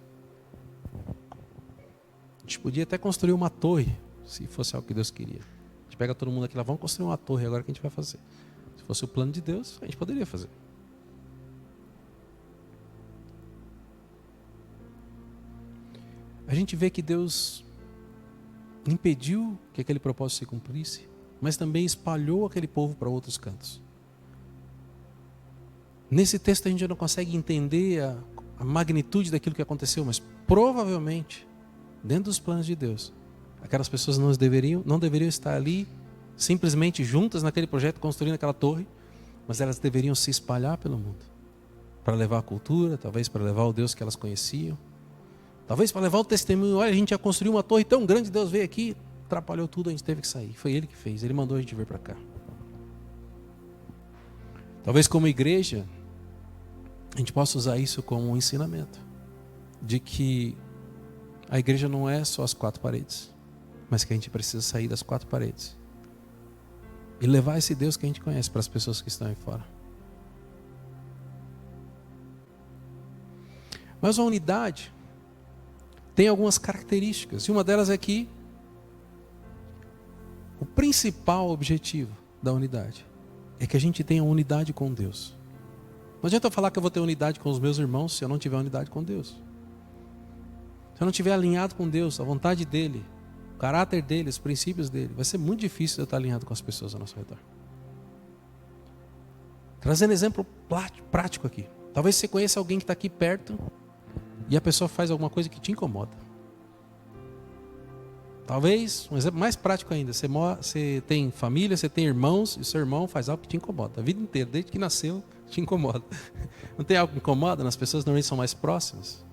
S1: A gente podia até construir uma torre, se fosse algo que Deus queria. A gente pega todo mundo aqui lá, vamos construir uma torre agora, que a gente vai fazer. Se fosse o plano de Deus, a gente poderia fazer. A gente vê que Deus impediu que aquele propósito se cumprisse, mas também espalhou aquele povo para outros cantos. Nesse texto a gente não consegue entender a magnitude daquilo que aconteceu, mas provavelmente, dentro dos planos de Deus, aquelas pessoas não deveriam estar ali simplesmente juntas naquele projeto, construindo aquela torre, mas elas deveriam se espalhar pelo mundo, para levar a cultura, talvez para levar o Deus que elas conheciam, talvez para levar o testemunho. Olha, a gente já construiu uma torre tão grande, Deus veio aqui, atrapalhou tudo, a gente teve que sair. Foi Ele que fez, Ele mandou a gente vir para cá. Talvez como igreja, a gente possa usar isso como um ensinamento, de que a igreja não é só as 4 paredes, mas que a gente precisa sair das 4 paredes e levar esse Deus que a gente conhece para as pessoas que estão aí fora. Mas a unidade tem algumas características, e uma delas é que o principal objetivo da unidade é que a gente tenha unidade com Deus. Não adianta eu falar que eu vou ter unidade com os meus irmãos se eu não tiver unidade com Deus. Se eu não estiver alinhado com Deus, a vontade dEle, o caráter dEle, os princípios dEle, vai ser muito difícil eu estar alinhado com as pessoas ao nosso redor. Trazendo exemplo prático aqui. Talvez você conheça alguém que está aqui perto e a pessoa faz alguma coisa que te incomoda. Talvez, um exemplo mais prático ainda, você tem família, você tem irmãos, e o seu irmão faz algo que te incomoda. A vida inteira, desde que nasceu, te incomoda. Não tem algo que incomoda nas pessoas, normalmente são mais próximas.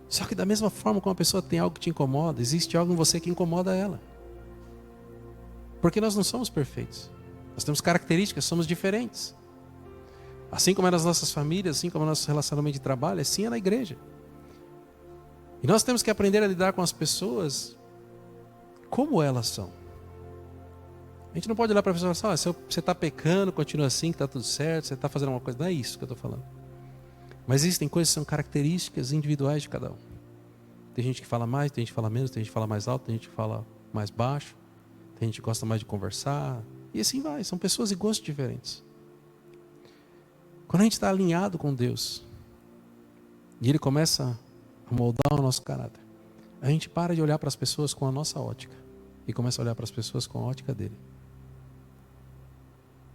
S1: Só que da mesma forma como uma pessoa tem algo que te incomoda, existe algo em você que incomoda ela. Porque nós não somos perfeitos. Nós temos características, somos diferentes. Assim como é nas nossas famílias, assim como é no nosso relacionamento de trabalho, assim é na igreja. E nós temos que aprender a lidar com as pessoas como elas são. A gente não pode olhar para a pessoa e falar assim, se você está pecando, continua assim, que está tudo certo, você está fazendo uma coisa. Não é isso que eu estou falando. Mas existem coisas que são características individuais de cada um. Tem gente que fala mais, tem gente que fala menos, tem gente que fala mais alto, tem gente que fala mais baixo, tem gente que gosta mais de conversar. E assim vai, são pessoas e gostos diferentes. Quando a gente está alinhado com Deus, e Ele começa a moldar o nosso caráter, a gente para de olhar para as pessoas com a nossa ótica e começa a olhar para as pessoas com a ótica dele.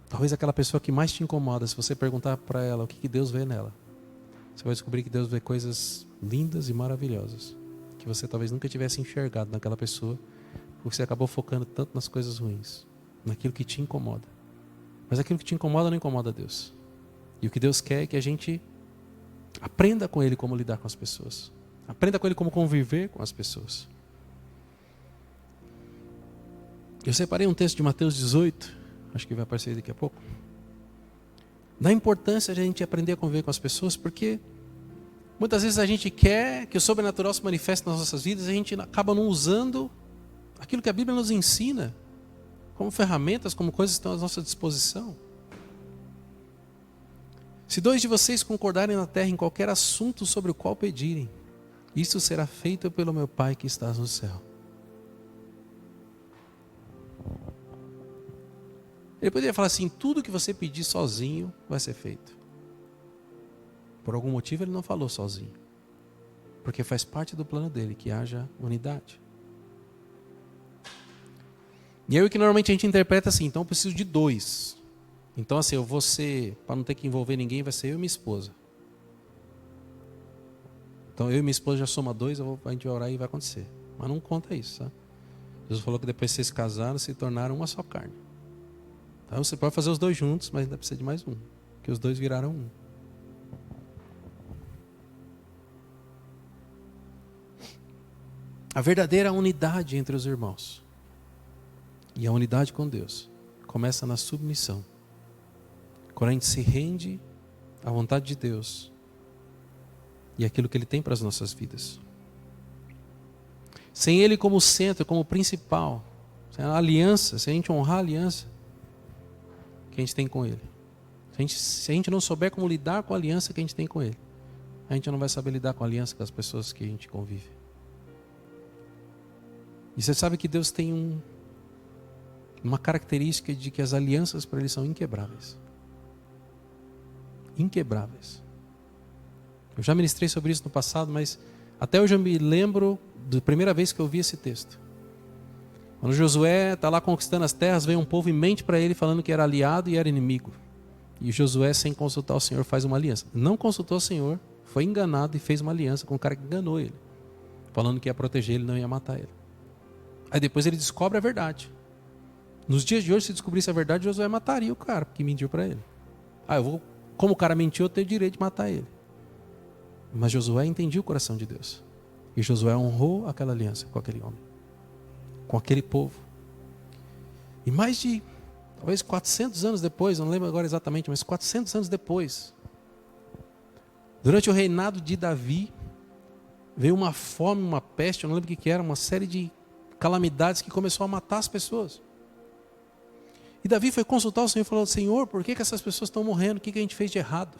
S1: Talvez aquela pessoa que mais te incomoda, se você perguntar para ela o que Deus vê nela, você vai descobrir que Deus vê coisas lindas e maravilhosas que você talvez nunca tivesse enxergado naquela pessoa, porque você acabou focando tanto nas coisas ruins, naquilo que te incomoda. Mas aquilo que te incomoda não incomoda Deus. E o que Deus quer é que a gente aprenda com Ele como lidar com as pessoas. Aprenda com Ele como conviver com as pessoas. Eu separei um texto de Mateus 18, acho que vai aparecer daqui a pouco. Da importância de a gente aprender a conviver com as pessoas, porque muitas vezes a gente quer que o sobrenatural se manifeste nas nossas vidas e a gente acaba não usando aquilo que a Bíblia nos ensina como ferramentas, como coisas que estão à nossa disposição. Se 2 de vocês concordarem na terra em qualquer assunto sobre o qual pedirem, isso será feito pelo meu Pai que está no céu. Ele poderia falar assim, tudo que você pedir sozinho vai ser feito. Por algum motivo ele não falou sozinho. Porque faz parte do plano dele que haja unidade. E aí o que normalmente a gente interpreta assim, então eu preciso de 2. Então assim, eu vou ser, para não ter que envolver ninguém, vai ser eu e minha esposa. Então eu e minha esposa já soma 2, a gente vai orar e vai acontecer. Mas não conta isso, tá? Jesus falou que depois que vocês se casaram, se tornaram uma só carne. Então você pode fazer os 2 juntos, mas ainda precisa de mais um. Porque os 2 viraram um. A verdadeira unidade entre os irmãos e a unidade com Deus começa na submissão. Quando a gente se rende à vontade de Deus e aquilo que Ele tem para as nossas vidas. Sem Ele como centro, como principal, sem a aliança, se a gente honrar a aliança que a gente tem com Ele. Se a gente não souber como lidar com a aliança que a gente tem com Ele, a gente não vai saber lidar com a aliança com as pessoas que a gente convive. E você sabe que Deus tem uma característica de que as alianças para Ele são inquebráveis. Inquebráveis. Eu já ministrei sobre isso no passado, mas até hoje eu me lembro da primeira vez que eu vi esse texto. Quando Josué está lá conquistando as terras, vem um povo e mente para ele falando que era aliado e era inimigo. E Josué, sem consultar o Senhor, faz uma aliança. Não consultou o Senhor, foi enganado e fez uma aliança com o cara que enganou ele, falando que ia proteger ele, não ia matar ele. Aí depois ele descobre a verdade. Nos dias de hoje, se descobrisse a verdade, Josué mataria o cara que mentiu para ele. Como o cara mentiu, eu tenho o direito de matar ele. Mas Josué entendia o coração de Deus. E Josué honrou aquela aliança com aquele homem, com aquele povo. E mais de, talvez 400 anos depois, não lembro agora exatamente, mas 400 anos depois, durante o reinado de Davi, veio uma fome, uma peste, eu não lembro o que era, uma série de calamidades que começou a matar as pessoas. E Davi foi consultar o Senhor e falou: Senhor, por que essas pessoas estão morrendo? O que a gente fez de errado?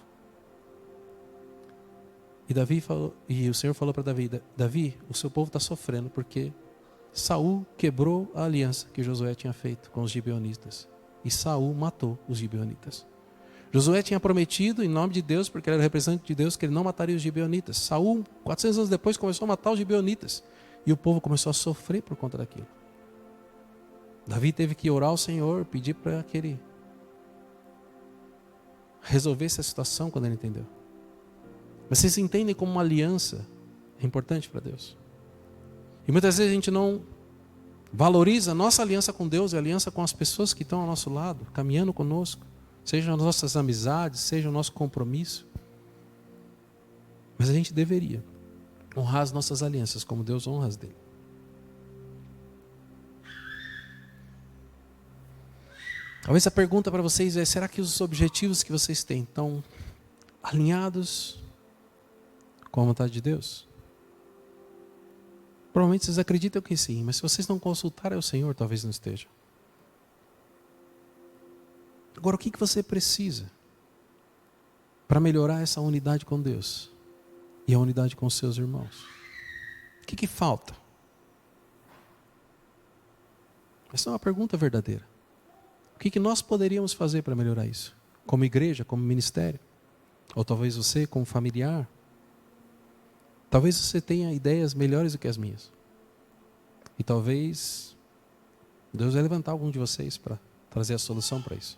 S1: E o Senhor falou para Davi: Davi, o seu povo está sofrendo porque Saul quebrou a aliança que Josué tinha feito com os gibeonitas. E Saul matou os gibeonitas. Josué tinha prometido em nome de Deus, porque ele era representante de Deus, que ele não mataria os gibeonitas. Saul, 400 anos depois, começou a matar os gibeonitas. E o povo começou a sofrer por conta daquilo. Davi teve que orar ao Senhor, pedir para que ele resolvesse a situação quando ele entendeu. Mas vocês entendem como uma aliança é importante para Deus. E muitas vezes a gente não valoriza a nossa aliança com Deus e a aliança com as pessoas que estão ao nosso lado, caminhando conosco. Sejam as nossas amizades, seja o nosso compromisso. Mas a gente deveria honrar as nossas alianças como Deus honra as dele. Talvez a pergunta para vocês é: será que os objetivos que vocês têm estão alinhados com a vontade de Deus? Provavelmente vocês acreditam que sim, mas se vocês não consultarem o Senhor, talvez não esteja. Agora, o que você precisa para melhorar essa unidade com Deus e a unidade com os seus irmãos? O que falta? Essa é uma pergunta verdadeira. O que nós poderíamos fazer para melhorar isso? Como igreja, como ministério? Ou talvez você, como familiar? Talvez você tenha ideias melhores do que as minhas. E talvez Deus vai levantar algum de vocês para trazer a solução para isso.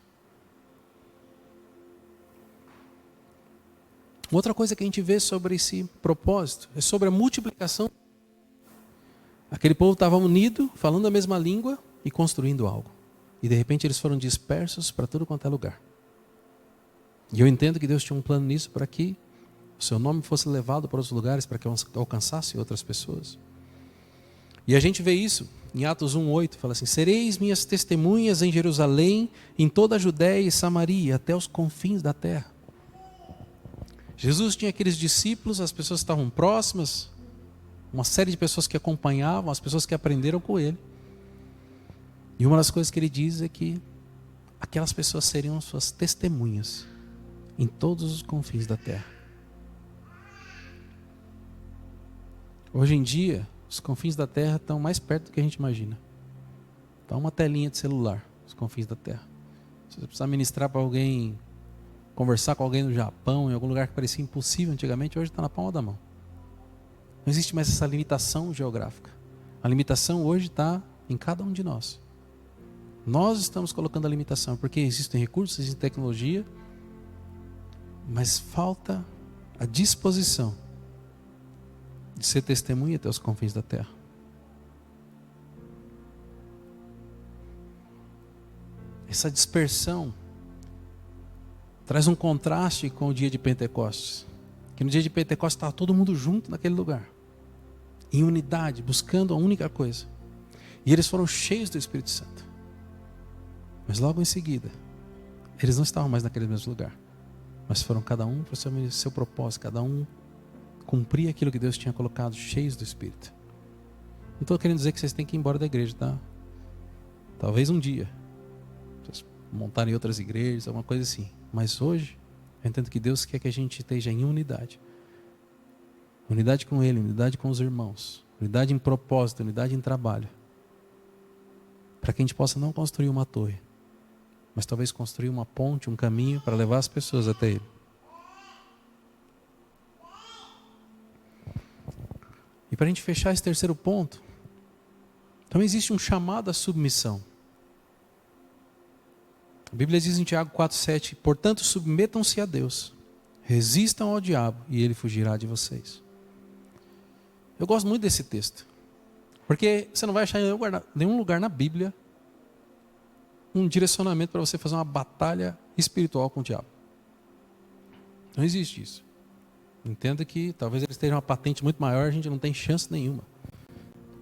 S1: Outra coisa que a gente vê sobre esse propósito é sobre a multiplicação. Aquele povo estava unido, falando a mesma língua e construindo algo. E de repente eles foram dispersos para tudo quanto é lugar. E eu entendo que Deus tinha um plano nisso para que o seu nome fosse levado para outros lugares, para que alcançasse outras pessoas. E a gente vê isso em Atos 1:8, fala assim: sereis minhas testemunhas em Jerusalém, em toda a Judéia e Samaria, até os confins da terra. Jesus tinha aqueles discípulos, as pessoas estavam próximas, uma série de pessoas que acompanhavam, as pessoas que aprenderam com ele. E uma das coisas que ele diz é que aquelas pessoas seriam suas testemunhas em todos os confins da terra. Hoje em dia, os confins da terra estão mais perto do que a gente imagina. Está uma telinha de celular, os confins da terra. Se você precisar ministrar para alguém, conversar com alguém no Japão, em algum lugar que parecia impossível antigamente, hoje está na palma da mão. Não existe mais essa limitação geográfica. A limitação hoje está em cada um de nós. Nós estamos colocando a limitação, porque existem recursos, existe tecnologia, mas falta a disposição de ser testemunha até os confins da terra. Essa dispersão traz um contraste com o dia de Pentecostes. Que no dia de Pentecostes estava todo mundo junto naquele lugar, em unidade, buscando a única coisa. E eles foram cheios do Espírito Santo. Mas logo em seguida, eles não estavam mais naquele mesmo lugar, mas foram cada um para o seu propósito, cada um cumprir aquilo que Deus tinha colocado, cheios do Espírito. Não estou querendo dizer que vocês têm que ir embora da igreja, tá? Talvez um dia vocês montarem outras igrejas, alguma coisa assim. Mas hoje, eu entendo que Deus quer que a gente esteja em unidade. Unidade com Ele, unidade com os irmãos, unidade em propósito, unidade em trabalho. Para que a gente possa não construir uma torre, mas talvez construir uma ponte, um caminho para levar as pessoas até Ele. E para a gente fechar esse terceiro ponto, também existe um chamado à submissão. A Bíblia diz em Tiago 4,7: portanto, submetam-se a Deus, resistam ao diabo e ele fugirá de vocês. Eu gosto muito desse texto, porque você não vai achar em nenhum lugar na Bíblia um direcionamento para você fazer uma batalha espiritual com o diabo. Não existe isso. Entenda que talvez eles tenham uma patente muito maior, a gente não tem chance nenhuma.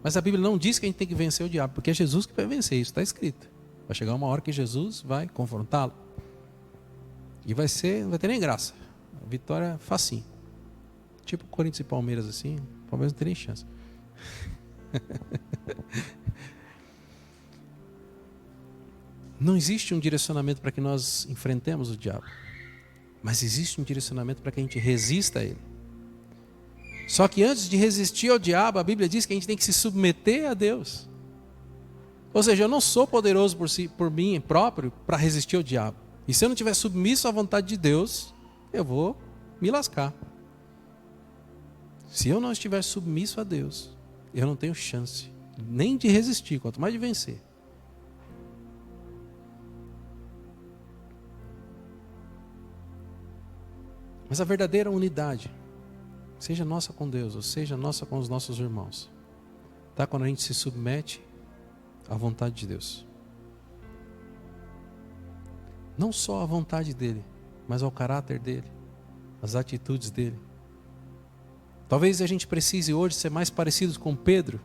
S1: Mas a Bíblia não diz que a gente tem que vencer o diabo, porque é Jesus que vai vencer, isso está escrito. Vai chegar uma hora que Jesus vai confrontá-lo. E não vai ter nem graça. A vitória é facinho. Tipo Corinthians e Palmeiras assim, o Palmeiras não tem nem chance. Não existe um direcionamento para que nós enfrentemos o diabo. Mas existe um direcionamento para que a gente resista a ele. Só que antes de resistir ao diabo, a Bíblia diz que a gente tem que se submeter a Deus. Ou seja, eu não sou poderoso por mim próprio para resistir ao diabo. E se eu não estiver submisso à vontade de Deus, eu vou me lascar. Se eu não estiver submisso a Deus, eu não tenho chance nem de resistir, quanto mais de vencer. Mas a verdadeira unidade, seja nossa com Deus, ou seja nossa com os nossos irmãos, está quando a gente se submete à vontade de Deus. Não só à vontade dEle, mas ao caráter dEle, às atitudes dEle. Talvez a gente precise hoje ser mais parecidos com Pedro,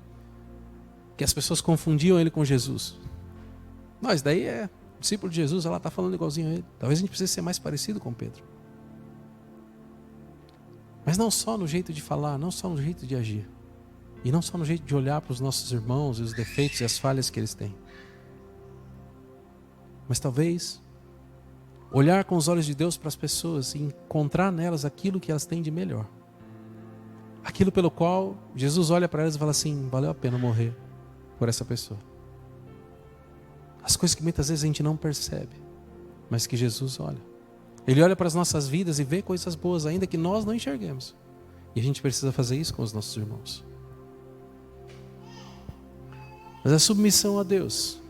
S1: que as pessoas confundiam ele com Jesus. Nós daí é discípulo de Jesus, ela está falando igualzinho a ele. Talvez a gente precise ser mais parecido com Pedro. Mas não só no jeito de falar, não só no jeito de agir. E não só no jeito de olhar para os nossos irmãos e os defeitos e as falhas que eles têm. Mas talvez olhar com os olhos de Deus para as pessoas e encontrar nelas aquilo que elas têm de melhor. Aquilo pelo qual Jesus olha para elas e fala assim: valeu a pena morrer por essa pessoa. As coisas que muitas vezes a gente não percebe, mas que Jesus olha. Ele olha para as nossas vidas e vê coisas boas ainda que nós não enxerguemos. E a gente precisa fazer isso com os nossos irmãos. Mas a submissão a Deus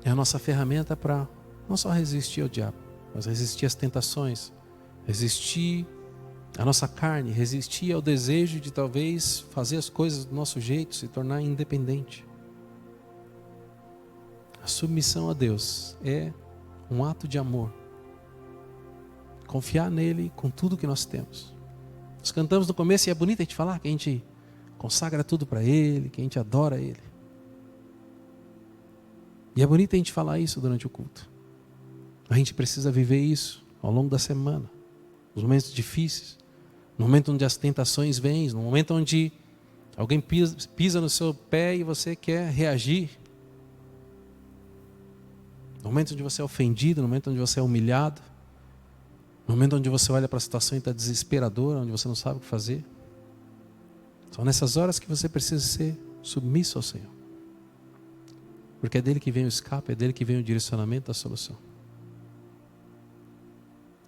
S1: é a nossa ferramenta para não só resistir ao diabo, mas resistir às tentações, resistir à nossa carne, resistir ao desejo de talvez fazer as coisas do nosso jeito, se tornar independente. A submissão a Deus é um ato de amor. Confiar nele com tudo que nós temos. Nós cantamos no começo e é bonito a gente falar que a gente consagra tudo para Ele, que a gente adora Ele. E é bonito a gente falar isso durante o culto. A gente precisa viver isso ao longo da semana. Nos momentos difíceis, no momento onde as tentações vêm, no momento onde alguém pisa no seu pé e você quer reagir. No momento onde você é ofendido, no momento onde você é humilhado. No momento onde você olha para a situação e está desesperadora, onde você não sabe o que fazer. São nessas horas que você precisa ser submisso ao Senhor. Porque é dele que vem o escape, é dele que vem o direcionamento da solução.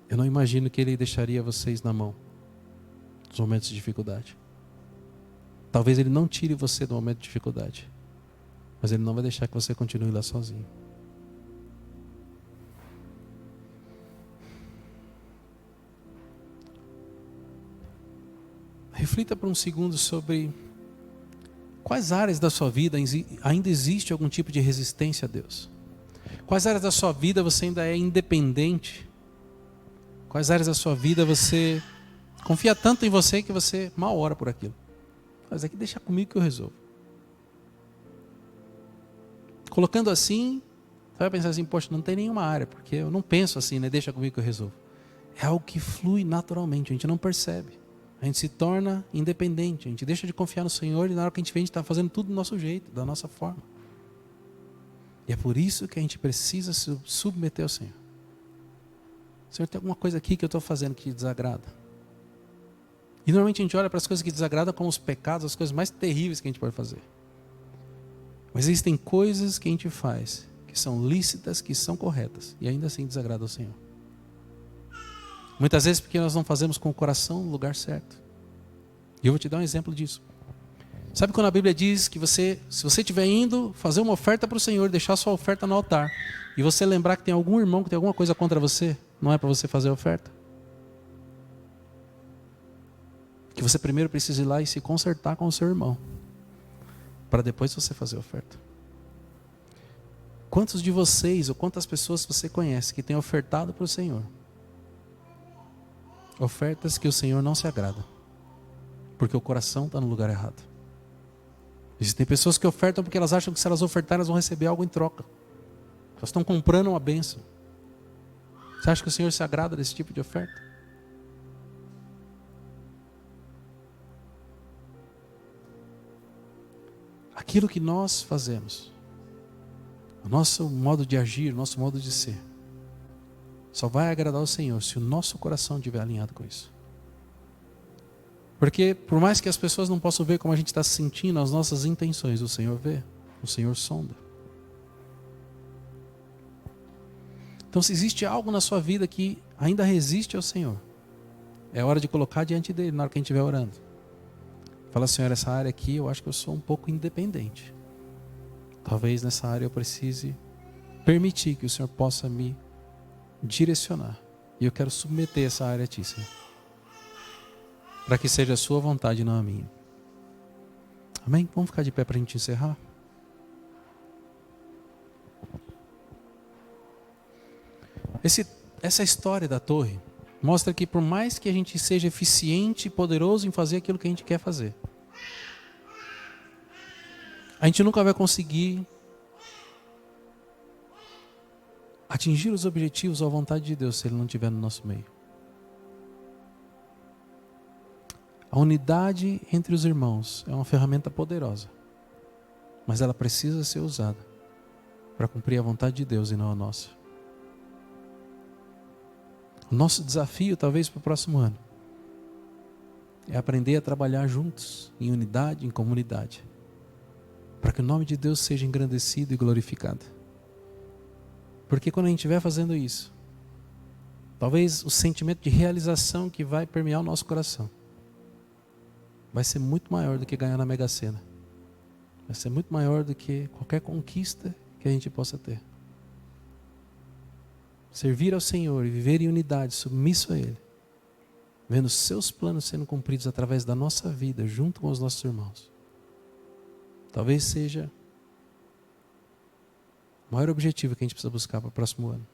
S1: Eu não imagino que Ele deixaria vocês na mão nos momentos de dificuldade. Talvez Ele não tire você do momento de dificuldade. Mas Ele não vai deixar que você continue lá sozinho. Reflita por um segundo sobre quais áreas da sua vida ainda existe algum tipo de resistência a Deus. Quais áreas da sua vida você ainda é independente. Quais áreas da sua vida você confia tanto em você que você mal ora por aquilo. Mas aqui deixa comigo que eu resolvo. Colocando assim, você vai pensar assim, poxa, não tem nenhuma área, porque eu não penso assim, né? Deixa comigo que eu resolvo. É algo que flui naturalmente, a gente não percebe. A gente se torna independente, a gente deixa de confiar no Senhor e na hora que a gente vê, a gente está fazendo tudo do nosso jeito, da nossa forma. E é por isso que a gente precisa se submeter ao Senhor. Senhor, tem alguma coisa aqui que eu estou fazendo que te desagrada? E normalmente a gente olha para as coisas que desagradam como os pecados, as coisas mais terríveis que a gente pode fazer. Mas existem coisas que a gente faz que são lícitas, que são corretas, e ainda assim desagrada ao Senhor. Muitas vezes porque nós não fazemos com o coração no lugar certo. E eu vou te dar um exemplo disso. Sabe quando a Bíblia diz que se você estiver indo fazer uma oferta para o Senhor, deixar sua oferta no altar, e você lembrar que tem algum irmão que tem alguma coisa contra você, não é para você fazer a oferta? Que você primeiro precisa ir lá e se consertar com o seu irmão, para depois você fazer a oferta. Quantos de vocês, ou quantas pessoas você conhece que têm ofertado para o Senhor? Ofertas que o Senhor não se agrada, porque o coração está no lugar errado. Existem pessoas que ofertam porque elas acham que se elas ofertarem, elas vão receber algo em troca. Elas estão comprando uma bênção. Você acha que o Senhor se agrada desse tipo de oferta? Aquilo que nós fazemos, o nosso modo de agir, o nosso modo de ser, só vai agradar ao Senhor se o nosso coração estiver alinhado com isso. Porque por mais que as pessoas não possam ver como a gente está se sentindo, as nossas intenções, o Senhor vê, o Senhor sonda. Então se existe algo na sua vida que ainda resiste ao Senhor, é hora de colocar diante dele na hora que a gente estiver orando. Fala, Senhor, essa área aqui eu acho que eu sou um pouco independente. Talvez nessa área eu precise permitir que o Senhor possa me direcionar. E eu quero submeter essa área a Ti, Senhor. Para que seja a sua vontade e não a minha. Amém? Vamos ficar de pé para a gente encerrar? Essa história da torre mostra que por mais que a gente seja eficiente e poderoso em fazer aquilo que a gente quer fazer, a gente nunca vai conseguir atingir os objetivos ou a vontade de Deus se Ele não estiver no nosso meio. A unidade entre os irmãos é uma ferramenta poderosa, mas ela precisa ser usada para cumprir a vontade de Deus e não a nossa. O nosso desafio, talvez para o próximo ano, é aprender a trabalhar juntos, em unidade, em comunidade, para que o nome de Deus seja engrandecido e glorificado. Porque quando a gente estiver fazendo isso, talvez o sentimento de realização que vai permear o nosso coração vai ser muito maior do que ganhar na Mega Sena. Vai ser muito maior do que qualquer conquista que a gente possa ter. Servir ao Senhor e viver em unidade, submisso a Ele, vendo os seus planos sendo cumpridos através da nossa vida, junto com os nossos irmãos. Talvez seja o maior objetivo que a gente precisa buscar para o próximo ano.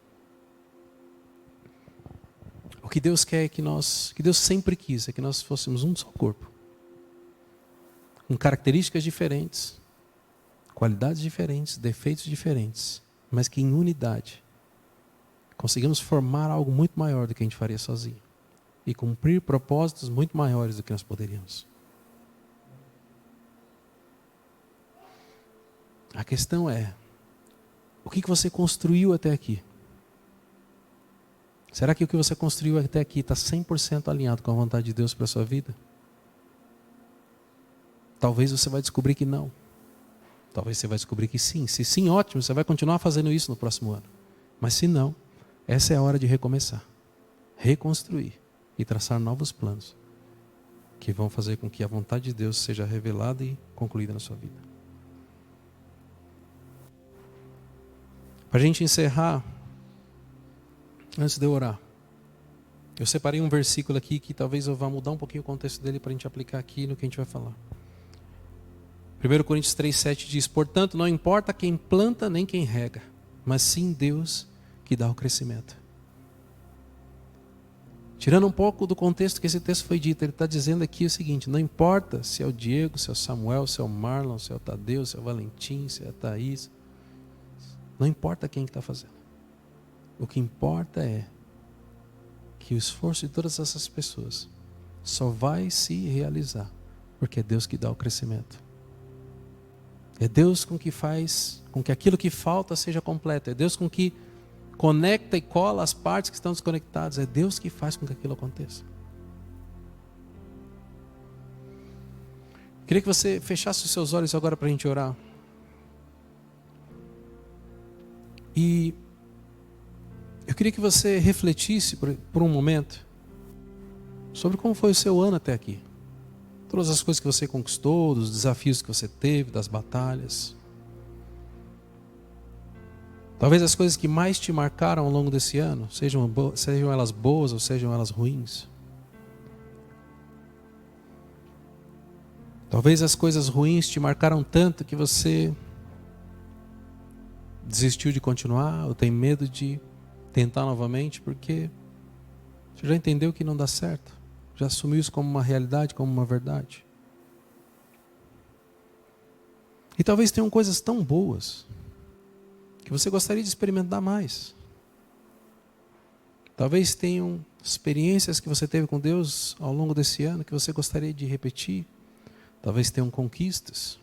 S1: O que Deus quer é que Deus sempre quis, é que nós fôssemos um só corpo. Com características diferentes, qualidades diferentes, defeitos diferentes, mas que em unidade conseguimos formar algo muito maior do que a gente faria sozinho e cumprir propósitos muito maiores do que nós poderíamos. A questão é, o que você construiu até aqui? Será que o que você construiu até aqui está 100% alinhado com a vontade de Deus para a sua vida? Talvez você vai descobrir que não. Talvez você vai descobrir que sim. Se sim, ótimo, você vai continuar fazendo isso no próximo ano. Mas se não, essa é a hora de recomeçar. Reconstruir e traçar novos planos que vão fazer com que a vontade de Deus seja revelada e concluída na sua vida. Para a gente encerrar, antes de eu orar, eu separei um versículo aqui que talvez eu vá mudar um pouquinho o contexto dele para a gente aplicar aqui no que a gente vai falar. 1 Coríntios 3,7 diz: portanto, não importa quem planta nem quem rega, mas sim Deus que dá o crescimento. Tirando um pouco do contexto que esse texto foi dito, ele está dizendo aqui o seguinte: não importa se é o Diego, se é o Samuel, se é o Marlon, se é o Tadeu, se é o Valentim, se é a Thaís. Não importa quem está fazendo. O que importa é que o esforço de todas essas pessoas só vai se realizar porque é Deus que dá o crescimento. É Deus com que faz com que aquilo que falta seja completo. É Deus com que conecta e cola as partes que estão desconectadas. É Deus que faz com que aquilo aconteça. Queria que você fechasse os seus olhos agora para a gente orar. E eu queria que você refletisse por um momento sobre como foi o seu ano até aqui. Todas as coisas que você conquistou, dos desafios que você teve, das batalhas. Talvez as coisas que mais te marcaram ao longo desse ano, sejam elas boas ou sejam elas ruins. Talvez as coisas ruins te marcaram tanto que você desistiu de continuar ou tem medo de tentar novamente porque você já entendeu que não dá certo. Já assumiu isso como uma realidade, como uma verdade. E talvez tenham coisas tão boas que você gostaria de experimentar mais. Talvez tenham experiências que você teve com Deus ao longo desse ano que você gostaria de repetir. Talvez tenham conquistas.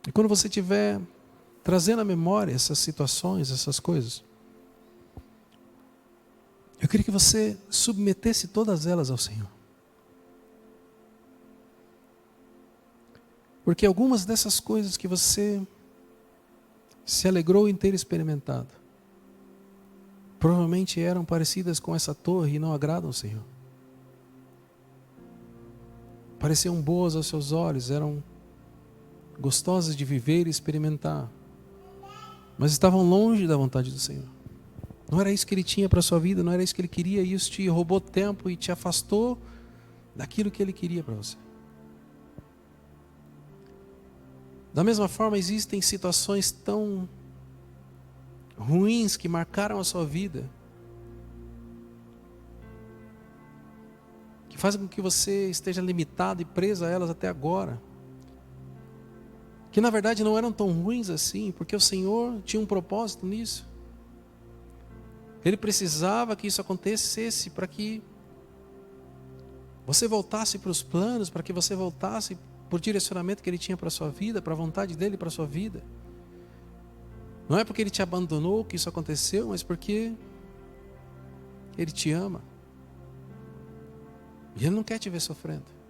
S1: E quando você estiver trazendo à memória essas situações, essas coisas, eu queria que você submetesse todas elas ao Senhor. Porque algumas dessas coisas que você se alegrou em ter experimentado, provavelmente eram parecidas com essa torre e não agradam ao Senhor. Pareciam boas aos seus olhos, eram gostosas de viver e experimentar, mas estavam longe da vontade do Senhor. Não era isso que Ele tinha para a sua vida, não era isso que Ele queria, e isso te roubou tempo e te afastou daquilo que Ele queria para você. Da mesma forma, existem situações tão ruins que marcaram a sua vida, que fazem com que você esteja limitado e preso a elas até agora, que na verdade não eram tão ruins assim, porque o Senhor tinha um propósito nisso. Ele precisava que isso acontecesse para que você voltasse para os planos, para que você voltasse para o direcionamento que Ele tinha para a sua vida, para a vontade dEle para a sua vida. Não é porque Ele te abandonou que isso aconteceu, mas porque Ele te ama. E Ele não quer te ver sofrendo.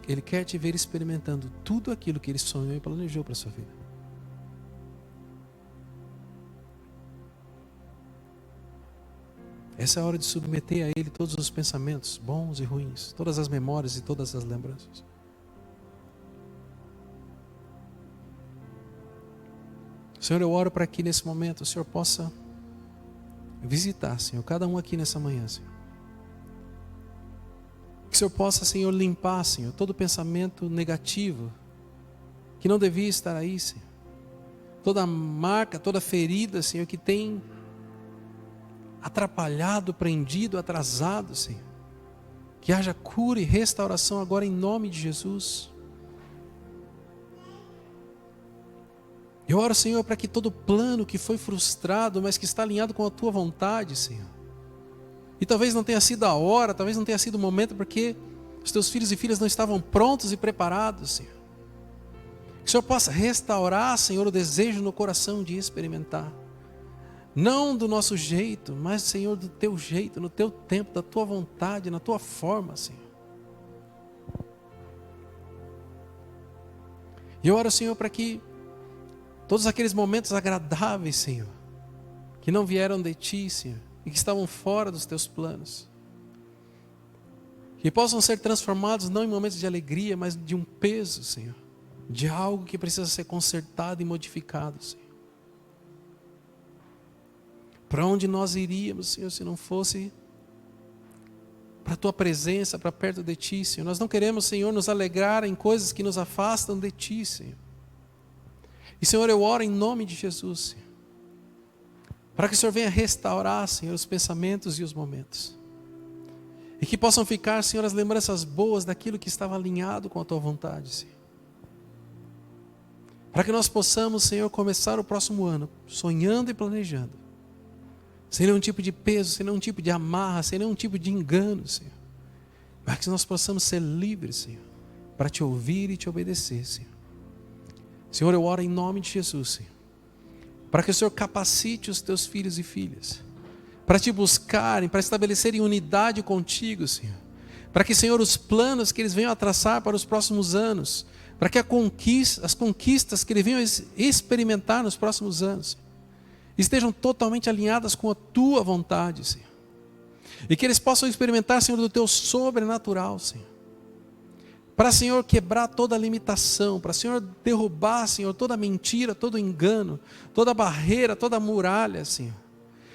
S1: Ele quer te ver experimentando tudo aquilo que Ele sonhou e planejou para a sua vida. Essa é a hora de submeter a Ele todos os pensamentos, bons e ruins, todas as memórias e todas as lembranças. Senhor, eu oro para que nesse momento o Senhor possa visitar, Senhor, cada um aqui nessa manhã, Senhor. Que o Senhor possa, Senhor, limpar, Senhor, todo pensamento negativo que não devia estar aí, Senhor. Toda marca, toda ferida, Senhor, que tem atrapalhado, prendido, atrasado, Senhor. Que haja cura e restauração agora em nome de Jesus. Eu oro, Senhor, para que todo plano que foi frustrado, mas que está alinhado com a Tua vontade, Senhor. E talvez não tenha sido a hora, talvez não tenha sido o momento, porque os Teus filhos e filhas não estavam prontos e preparados, Senhor. Que o Senhor possa restaurar, Senhor, o desejo no coração de experimentar. Não do nosso jeito, mas, Senhor, do Teu jeito, no Teu tempo, da Tua vontade, na Tua forma, Senhor. E eu oro, Senhor, para que todos aqueles momentos agradáveis, Senhor, que não vieram de Ti, Senhor, e que estavam fora dos Teus planos, Que possam ser transformados não em momentos de alegria, mas de um peso, Senhor. De algo que precisa ser consertado e modificado, Senhor. Para onde nós iríamos, Senhor, se não fosse para a Tua presença, para perto de Ti, Senhor. Nós não queremos, Senhor, nos alegrar em coisas que nos afastam de Ti, Senhor. E, Senhor, eu oro em nome de Jesus, Senhor, para que o Senhor venha restaurar, Senhor, os pensamentos e os momentos. E que possam ficar, Senhor, as lembranças boas daquilo que estava alinhado com a Tua vontade, Senhor. Para que nós possamos, Senhor, começar o próximo ano sonhando e planejando. Sem nenhum tipo de peso, sem nenhum tipo de amarra, sem nenhum tipo de engano, Senhor. Para que nós possamos ser livres, Senhor, para Te ouvir e Te obedecer, Senhor. Senhor, eu oro em nome de Jesus, Senhor, para que o Senhor capacite os Teus filhos e filhas, para Te buscarem, para estabelecerem unidade contigo, Senhor. Para que, Senhor, os planos que eles venham a traçar para os próximos anos, para que as conquistas que eles venham a experimentar nos próximos anos, estejam totalmente alinhadas com a Tua vontade, Senhor. E que eles possam experimentar, Senhor, do Teu sobrenatural, Senhor. Para, Senhor, quebrar toda limitação, para, Senhor, derrubar, Senhor, toda mentira, todo engano, toda barreira, toda muralha, Senhor.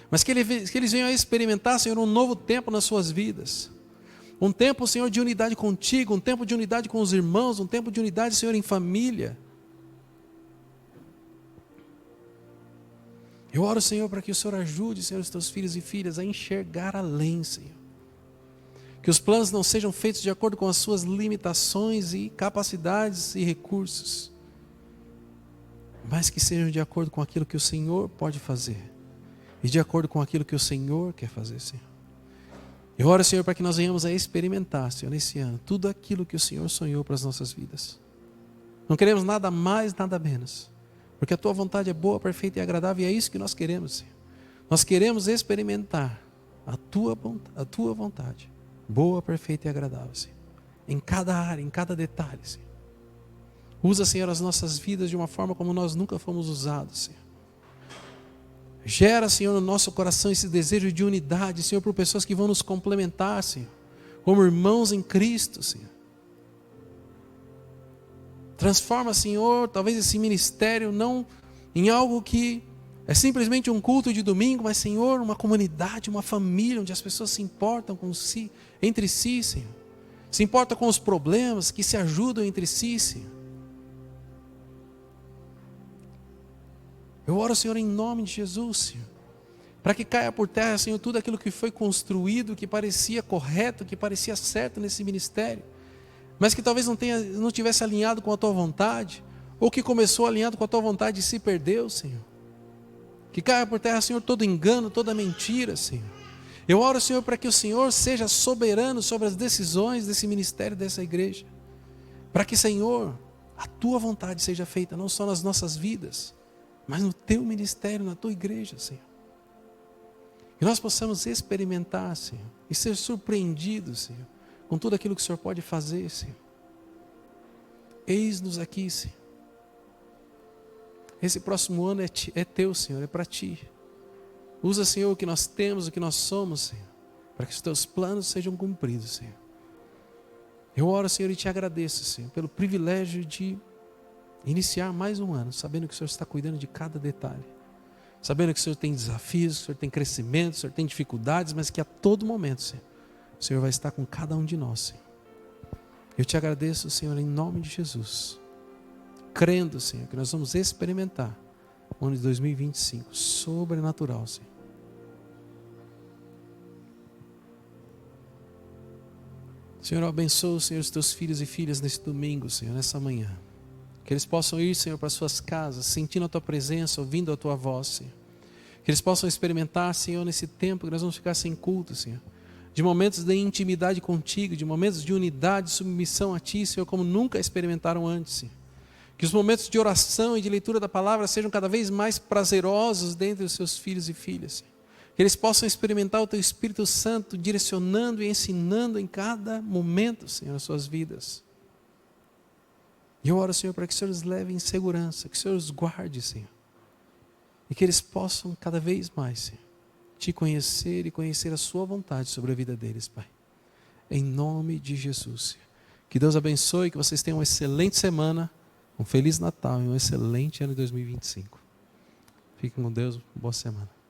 S1: Mas que eles venham a experimentar, Senhor, um novo tempo nas suas vidas. Um tempo, Senhor, de unidade contigo, um tempo de unidade com os irmãos, um tempo de unidade, Senhor, em família. Eu oro, Senhor, para que o Senhor ajude, Senhor, os Teus filhos e filhas a enxergar além, Senhor. Que os planos não sejam feitos de acordo com as suas limitações e capacidades e recursos, mas que sejam de acordo com aquilo que o Senhor pode fazer e de acordo com aquilo que o Senhor quer fazer, Senhor. Eu oro, Senhor, para que nós venhamos a experimentar, Senhor, nesse ano, tudo aquilo que o Senhor sonhou para as nossas vidas. Não queremos nada mais, nada menos, porque a Tua vontade é boa, perfeita e agradável, e é isso que nós queremos, Senhor. Nós queremos experimentar a Tua vontade, boa, perfeita e agradável, Senhor. Em cada área, em cada detalhe, Senhor. Usa, Senhor, as nossas vidas de uma forma como nós nunca fomos usados, Senhor. Gera, Senhor, no nosso coração esse desejo de unidade, Senhor, por pessoas que vão nos complementar, Senhor, como irmãos em Cristo, Senhor. Transforma, Senhor, talvez esse ministério não em algo que é simplesmente um culto de domingo, mas, Senhor, uma comunidade, uma família, onde as pessoas se importam entre si, Senhor. Se importam com os problemas, que se ajudam entre si, Senhor. Eu oro, Senhor, em nome de Jesus, Senhor, para que caia por terra, Senhor, tudo aquilo que foi construído, que parecia correto, que parecia certo nesse ministério, mas que talvez não tivesse alinhado com a Tua vontade, ou que começou alinhado com a Tua vontade e se perdeu, Senhor. Que caia por terra, Senhor, todo engano, toda mentira, Senhor. Eu oro, Senhor, para que o Senhor seja soberano sobre as decisões desse ministério, dessa igreja. Para que, Senhor, a Tua vontade seja feita, não só nas nossas vidas, mas no Teu ministério, na Tua igreja, Senhor. Que nós possamos experimentar, Senhor, e ser surpreendidos, Senhor, com tudo aquilo que o Senhor pode fazer, Senhor. Eis-nos aqui, Senhor. Esse próximo ano é Teu, Senhor, é para Ti. Usa, Senhor, o que nós temos, o que nós somos, Senhor, para que os Teus planos sejam cumpridos, Senhor. Eu oro, Senhor, e Te agradeço, Senhor, pelo privilégio de iniciar mais um ano, sabendo que o Senhor está cuidando de cada detalhe. Sabendo que o Senhor tem desafios, que o Senhor tem crescimento, que o Senhor tem dificuldades, mas que a todo momento, Senhor, o Senhor vai estar com cada um de nós, Senhor. Eu Te agradeço, Senhor, em nome de Jesus. Crendo, Senhor, que nós vamos experimentar o ano de 2025, sobrenatural, Senhor. Senhor, eu abençoo, Senhor, os Teus filhos e filhas nesse domingo, Senhor, nessa manhã. Que eles possam ir, Senhor, para suas casas, sentindo a Tua presença, ouvindo a Tua voz, Senhor. Que eles possam experimentar, Senhor, nesse tempo que nós vamos ficar sem culto, Senhor. De momentos de intimidade contigo, de momentos de unidade e submissão a Ti, Senhor, como nunca experimentaram antes, Senhor. Que os momentos de oração e de leitura da palavra sejam cada vez mais prazerosos dentre os Seus filhos e filhas, Senhor. Que eles possam experimentar o Teu Espírito Santo direcionando e ensinando em cada momento, Senhor, nas suas vidas. E eu oro, Senhor, para que o Senhor os leve em segurança, que o Senhor os guarde, Senhor. E que eles possam cada vez mais, Senhor, Te conhecer e conhecer a Sua vontade sobre a vida deles, Pai. Em nome de Jesus. Que Deus abençoe, que vocês tenham uma excelente semana, um Feliz Natal e um excelente ano de 2025. Fiquem com Deus, boa semana.